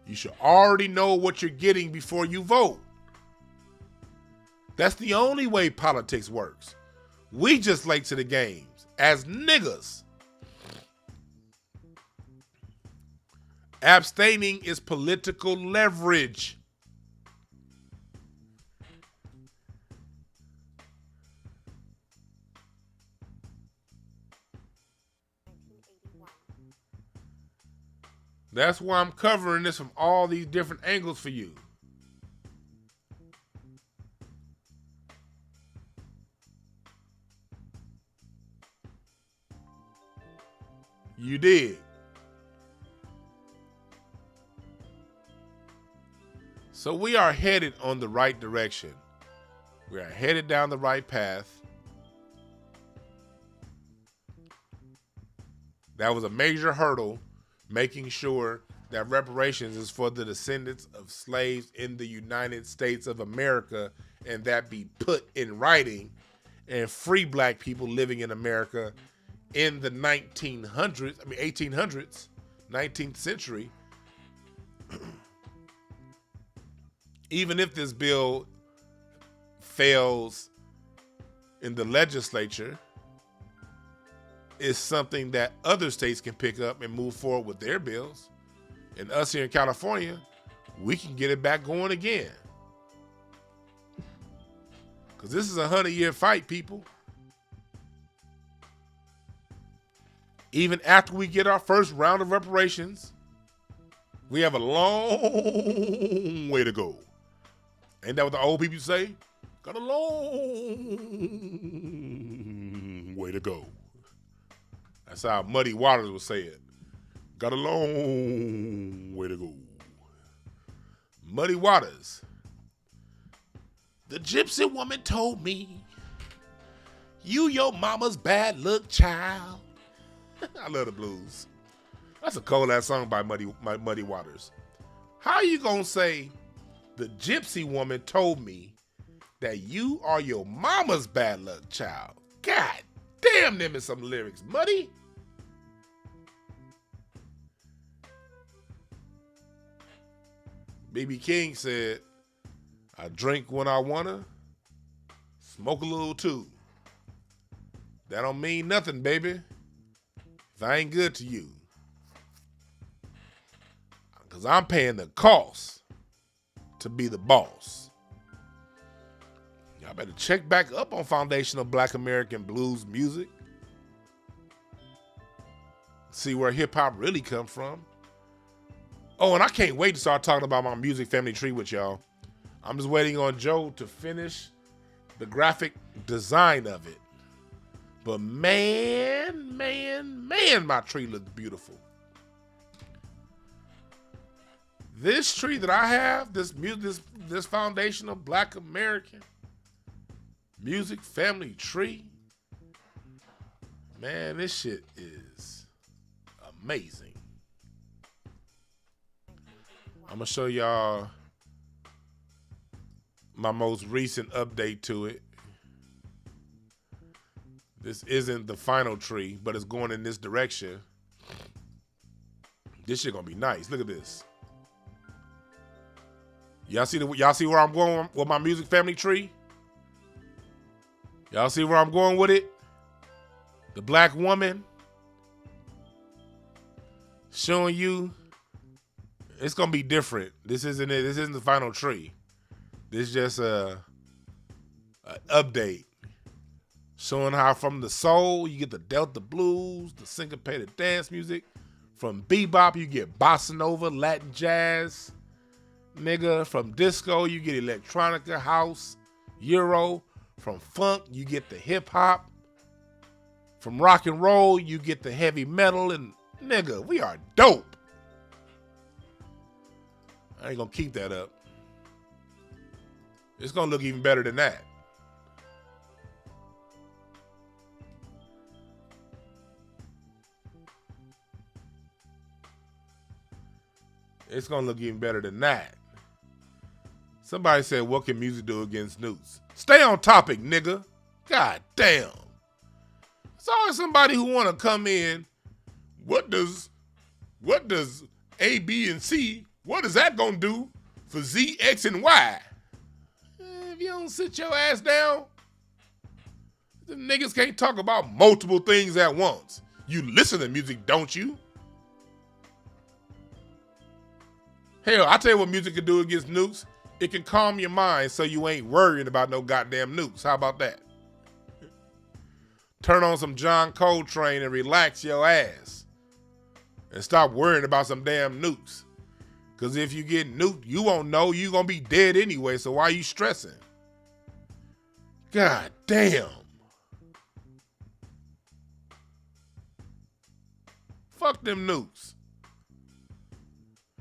you should already know what you're getting before you vote. That's the only way politics works. We just late to the games as niggas. Abstaining is political leverage. That's why I'm covering this from all these different angles for you. You did. So we are headed on the right direction. We are headed down the right path. That was a major hurdle, making sure that reparations is for the descendants of slaves in the United States of America, and that be put in writing, and free black people living in America in the 1800s, 19th century. Even if this bill fails in the legislature, it's something that other states can pick up and move forward with their bills. And us here in California, we can get it back going again. Because this is a 100-year fight, people. Even after we get our first round of reparations, we have a long way to go. Ain't that what the old people say? Got a long way to go. That's how Muddy Waters would say it. Got a long way to go. Muddy Waters. The gypsy woman told me, you your mama's bad luck child. I love the blues. That's a cold ass song by Muddy Waters. How you gonna say the gypsy woman told me that you are your mama's bad luck child? God damn, them is some lyrics, Muddy. B.B. King said, I drink when I wanna, smoke a little too. That don't mean nothing, baby, if I ain't good to you. Because I'm paying the cost to be the boss. Y'all better check back up on foundational Black American blues music. See where hip hop really come from. Oh, and I can't wait to start talking about my music family tree with y'all. I'm just waiting on Joe to finish the graphic design of it. But man, my tree looks beautiful. This tree that I have, this foundational Black American music family tree, man, this shit is amazing. I'm gonna show y'all my most recent update to it. This isn't the final tree, but it's going in this direction. This shit gonna be nice. Look at this. Y'all see where I'm going with my music family tree? Y'all see where I'm going with it? The black woman showing you it's gonna be different. This isn't it. This isn't the final tree. This is just a update showing how from the soul you get the Delta blues, the syncopated dance music. From bebop you get bossa nova, Latin jazz. Nigga, from disco you get electronica, house, Euro. From funk you get the hip hop. From rock and roll you get the heavy metal, and nigga, we are dope. I ain't gonna keep that up. It's gonna look even better than that. It's gonna look even better than that. Somebody said, what can music do against newts? Stay on topic, nigga. God damn. It's always somebody who wanna come in. What does A, B, and C, what is that gonna do for Z, X, and Y? if you don't sit your ass down, the niggas can't talk about multiple things at once. You listen to music, don't you? Hell, I tell you what music can do against nukes. It can calm your mind so you ain't worrying about no goddamn nukes. How about that? Turn on some John Coltrane and relax your ass. And stop worrying about some damn nukes. Because if you get nuked, you won't know you're going to be dead anyway, so why you stressing? God damn. Fuck them nukes.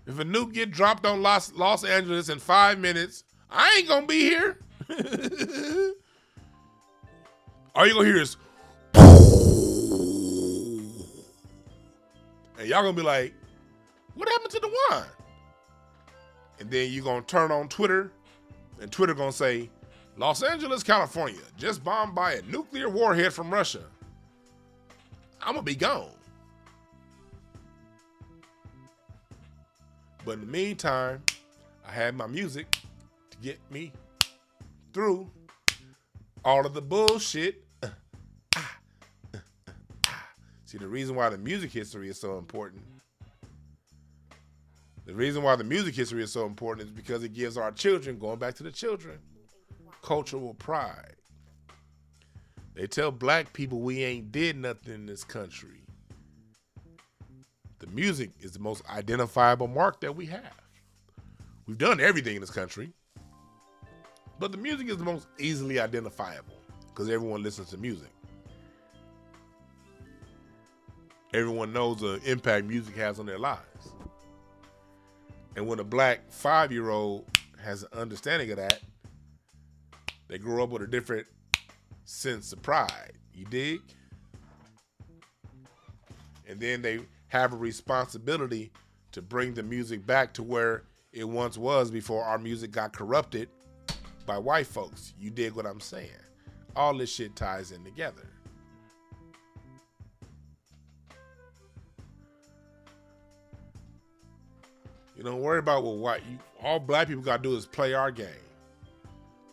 If a nuke get dropped on Los Angeles in 5 minutes, I ain't gonna be here. All you gonna hear is, and y'all gonna be like, what happened to the wine? And then you gonna turn on Twitter, and Twitter gonna say, Los Angeles, California, just bombed by a nuclear warhead from Russia. I'm gonna be gone. But in the meantime, I had my music to get me through all of the bullshit. See, the reason why the music history is so important. The reason why the music history is so important is because it gives our children, going back to the children, cultural pride. They tell black people we ain't did nothing in this country. The music is the most identifiable mark that we have. We've done everything in this country, but the music is the most easily identifiable because everyone listens to music. Everyone knows the impact music has on their lives. And when a black 5-year-old has an understanding of that, they grow up with a different sense of pride. You dig? And then they have a responsibility to bring the music back to where it once was before our music got corrupted by white folks. You dig what I'm saying? All this shit ties in together. You don't worry about what all black people gotta do is play our game.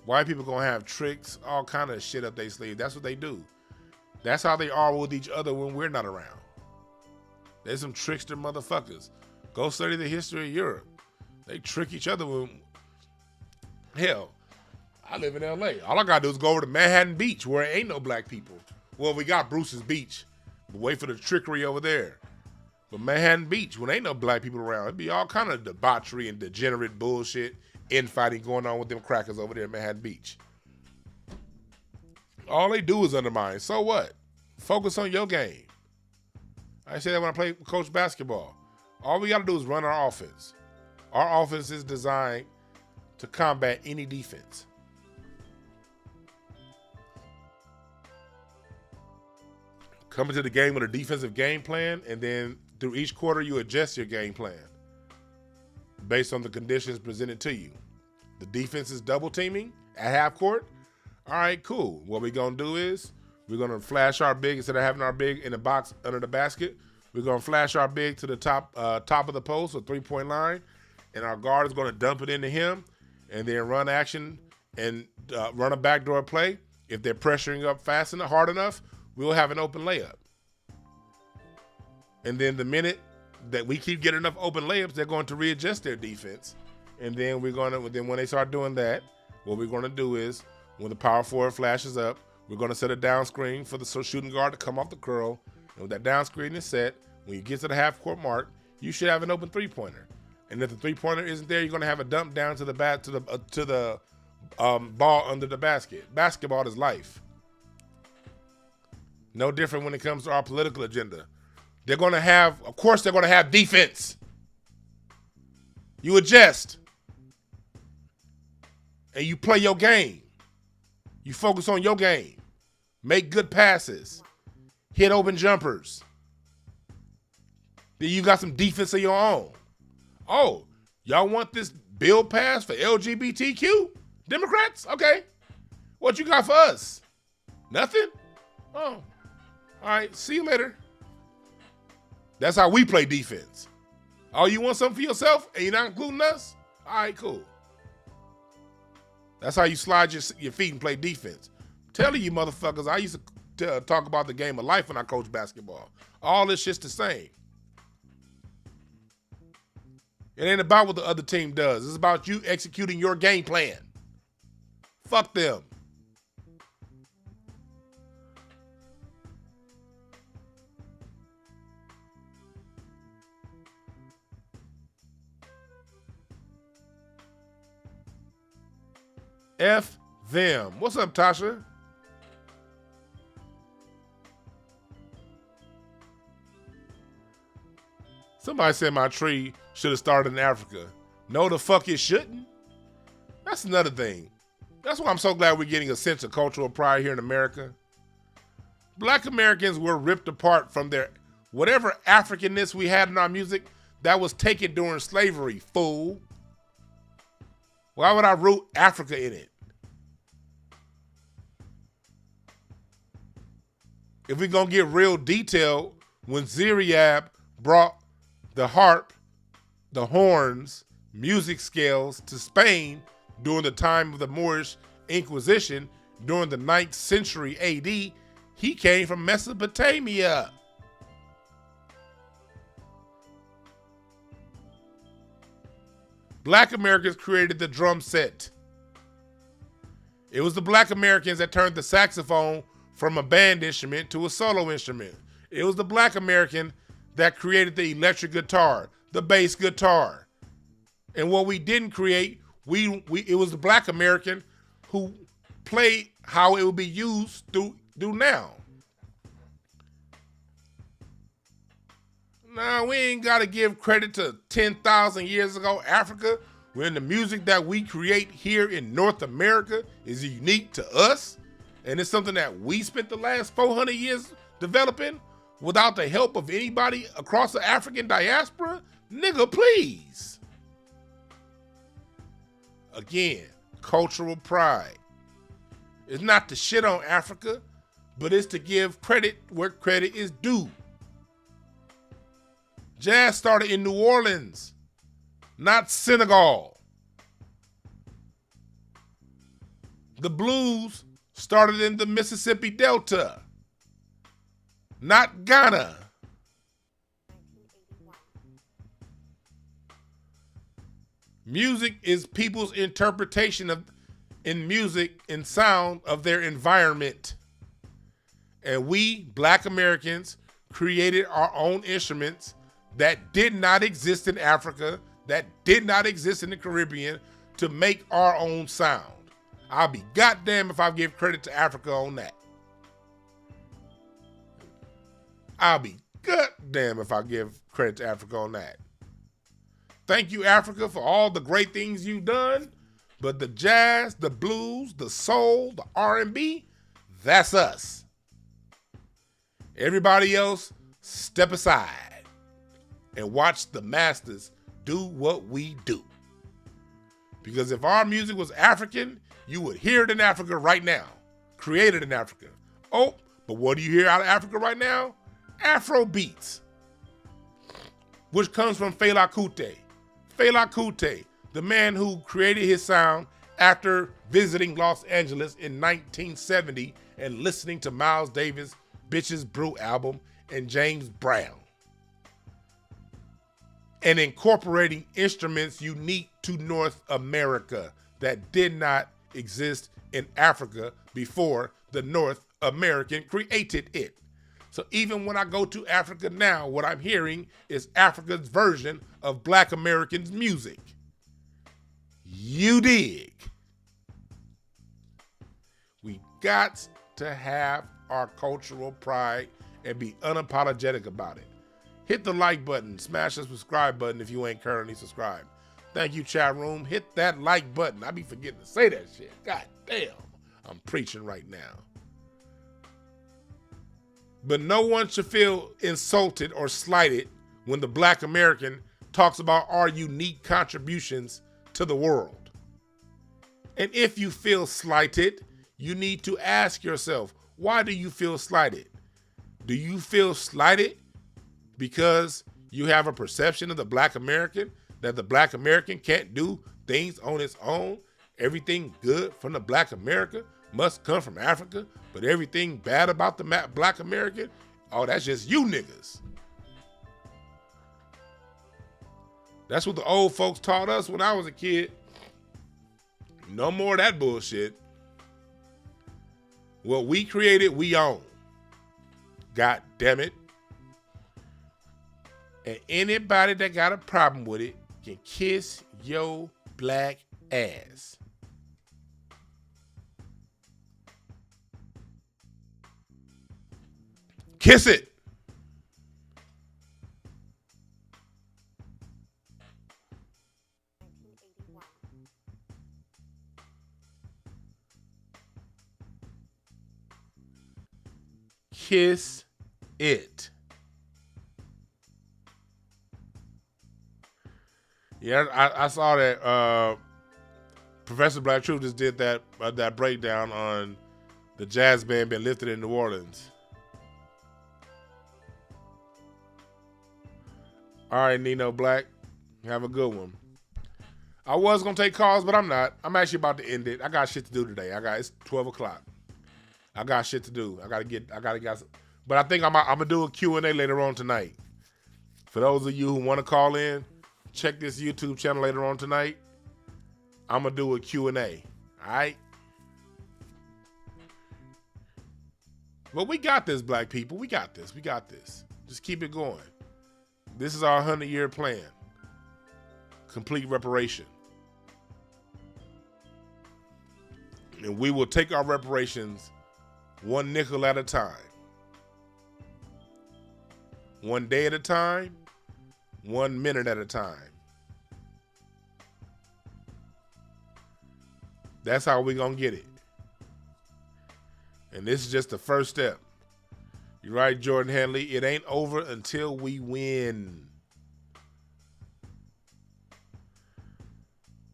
White people gonna have tricks, all kind of shit up their sleeve. That's what they do. That's how they are with each other when we're not around. They're some trickster motherfuckers. Go study the history of Europe. They trick each other when... Hell, I live in LA. All I gotta do is go over to Manhattan Beach where ain't no black people. Well, we got Bruce's Beach, but wait for the trickery over there. But Manhattan Beach, when ain't no black people around, it'd be all kind of debauchery and degenerate bullshit, infighting going on with them crackers over there at Manhattan Beach. All they do is undermine. So what? Focus on your game. I say that when I play coach basketball. All we got to do is run our offense. Our offense is designed to combat any defense. Come into the game with a defensive game plan, and then through each quarter you adjust your game plan based on the conditions presented to you. The defense is double teaming at half court. All right, cool. What we're going to do is we're going to flash our big instead of having our big in the box under the basket. We're going to flash our big to the top of the post or three-point line, and our guard is going to dump it into him and then run action and run a backdoor play. If they're pressuring up fast enough, hard enough, we'll have an open layup. And then the minute that we keep getting enough open layups, they're going to readjust their defense. And then when they start doing that, what we're going to do is when the power forward flashes up, we're going to set a down screen for the shooting guard to come off the curl. And with that down screen is set, when you get to the half court mark, you should have an open three-pointer. And if the three-pointer isn't there, you're going to have a dump down to the ball under the basket. Basketball is life. No different when it comes to our political agenda. They're going to have defense. You adjust. And you play your game. You focus on your game. Make good passes. Hit open jumpers. Then you got some defense of your own. Oh, y'all want this bill passed for LGBTQ? Democrats? Okay. What you got for us? Nothing? Oh. All right, see you later. That's how we play defense. Oh, you want something for yourself and you're not including us? All right, cool. That's how you slide your feet and play defense. I'm telling you motherfuckers, I used to talk about the game of life when I coach basketball. All this shit's the same. It ain't about what the other team does. It's about you executing your game plan. Fuck them. F them. What's up, Tasha? Somebody said my tree should have started in Africa. No, the fuck it shouldn't. That's another thing. That's why I'm so glad we're getting a sense of cultural pride here in America. Black Americans were ripped apart from their whatever Africanness we had in our music that was taken during slavery, fool. Why would I root Africa in it? If we're going to get real detailed, when Ziriab brought the harp, the horns, music scales to Spain during the time of the Moorish Inquisition during the 9th century AD, he came from Mesopotamia. Black Americans created the drum set. It was the Black Americans that turned the saxophone from a band instrument to a solo instrument. It was the Black American that created the electric guitar, the bass guitar. And what we didn't create, it was the Black American who played how it would be used do now. Now, we ain't got to give credit to 10,000 years ago Africa, when the music that we create here in North America is unique to us, and it's something that we spent the last 400 years developing without the help of anybody across the African diaspora? Nigga, please. Again, cultural pride. It's not to shit on Africa, but it's to give credit where credit is due. Jazz started in New Orleans, not Senegal. The blues started in the Mississippi Delta, not Ghana. Music is people's interpretation in music and sound of their environment. And we, Black Americans, created our own instruments that did not exist in Africa, that did not exist in the Caribbean, to make our own sound. I'll be goddamn if I give credit to Africa on that. I'll be goddamn if I give credit to Africa on that. Thank you, Africa, for all the great things you've done, but the jazz, the blues, the soul, the R&B, that's us. Everybody else, step aside and watch the masters do what we do. Because if our music was African, you would hear it in Africa right now. Created in Africa. Oh, but what do you hear out of Africa right now? Afro beats, which comes from Fela Kuti. Fela Kuti, the man who created his sound after visiting Los Angeles in 1970 and listening to Miles Davis' Bitches Brew album and James Brown, and incorporating instruments unique to North America that did not exist in Africa before the North American created it. So even when I go to Africa now, what I'm hearing is Africa's version of Black Americans' music. You dig? We got to have our cultural pride and be unapologetic about it. Hit the like button, smash the subscribe button if you ain't currently subscribed. Thank you, chat room. Hit that like button. I be forgetting to say that shit. God damn, I'm preaching right now. But no one should feel insulted or slighted when the Black American talks about our unique contributions to the world. And if you feel slighted, you need to ask yourself, why do you feel slighted? Do you feel slighted because you have a perception of the Black American, that the Black American can't do things on its own everything good from the black America must come from Africa, but everything bad about the black American, oh, that's just you niggas. That's what the old folks taught us when I was a kid. No more of that bullshit. What we created, we own. God damn it. And anybody that got a problem with it can kiss your black ass. Kiss it. Kiss it. Yeah, I saw that Professor Black Truth just did that breakdown on the jazz band being lifted in New Orleans. All right, Nino Black, have a good one. I was gonna take calls, but I'm not. I'm actually about to end it. I got shit to do today. It's 12 o'clock. I got shit to do. I gotta get. But I think I'm gonna do a Q&A later on tonight. For those of you who want to call in, check this YouTube channel later on tonight. I'm gonna do a Q&A. All right. But we got this, black people. We got this. We got this. Just keep it going. This is our 100-year plan. Complete reparation. And we will take our reparations one nickel at a time. One day at a time. 1 minute at a time. That's how we're going to get it. And this is just the first step. You're right, Jordan Henley. It ain't over until we win.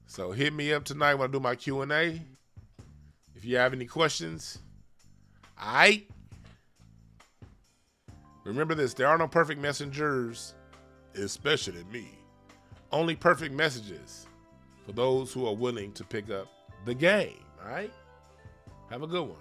So hit me up tonight when I do my Q&A. If you have any questions. All right. Remember this. There are no perfect messengers, especially me. Only perfect messages for those who are willing to pick up the game. All right. Have a good one.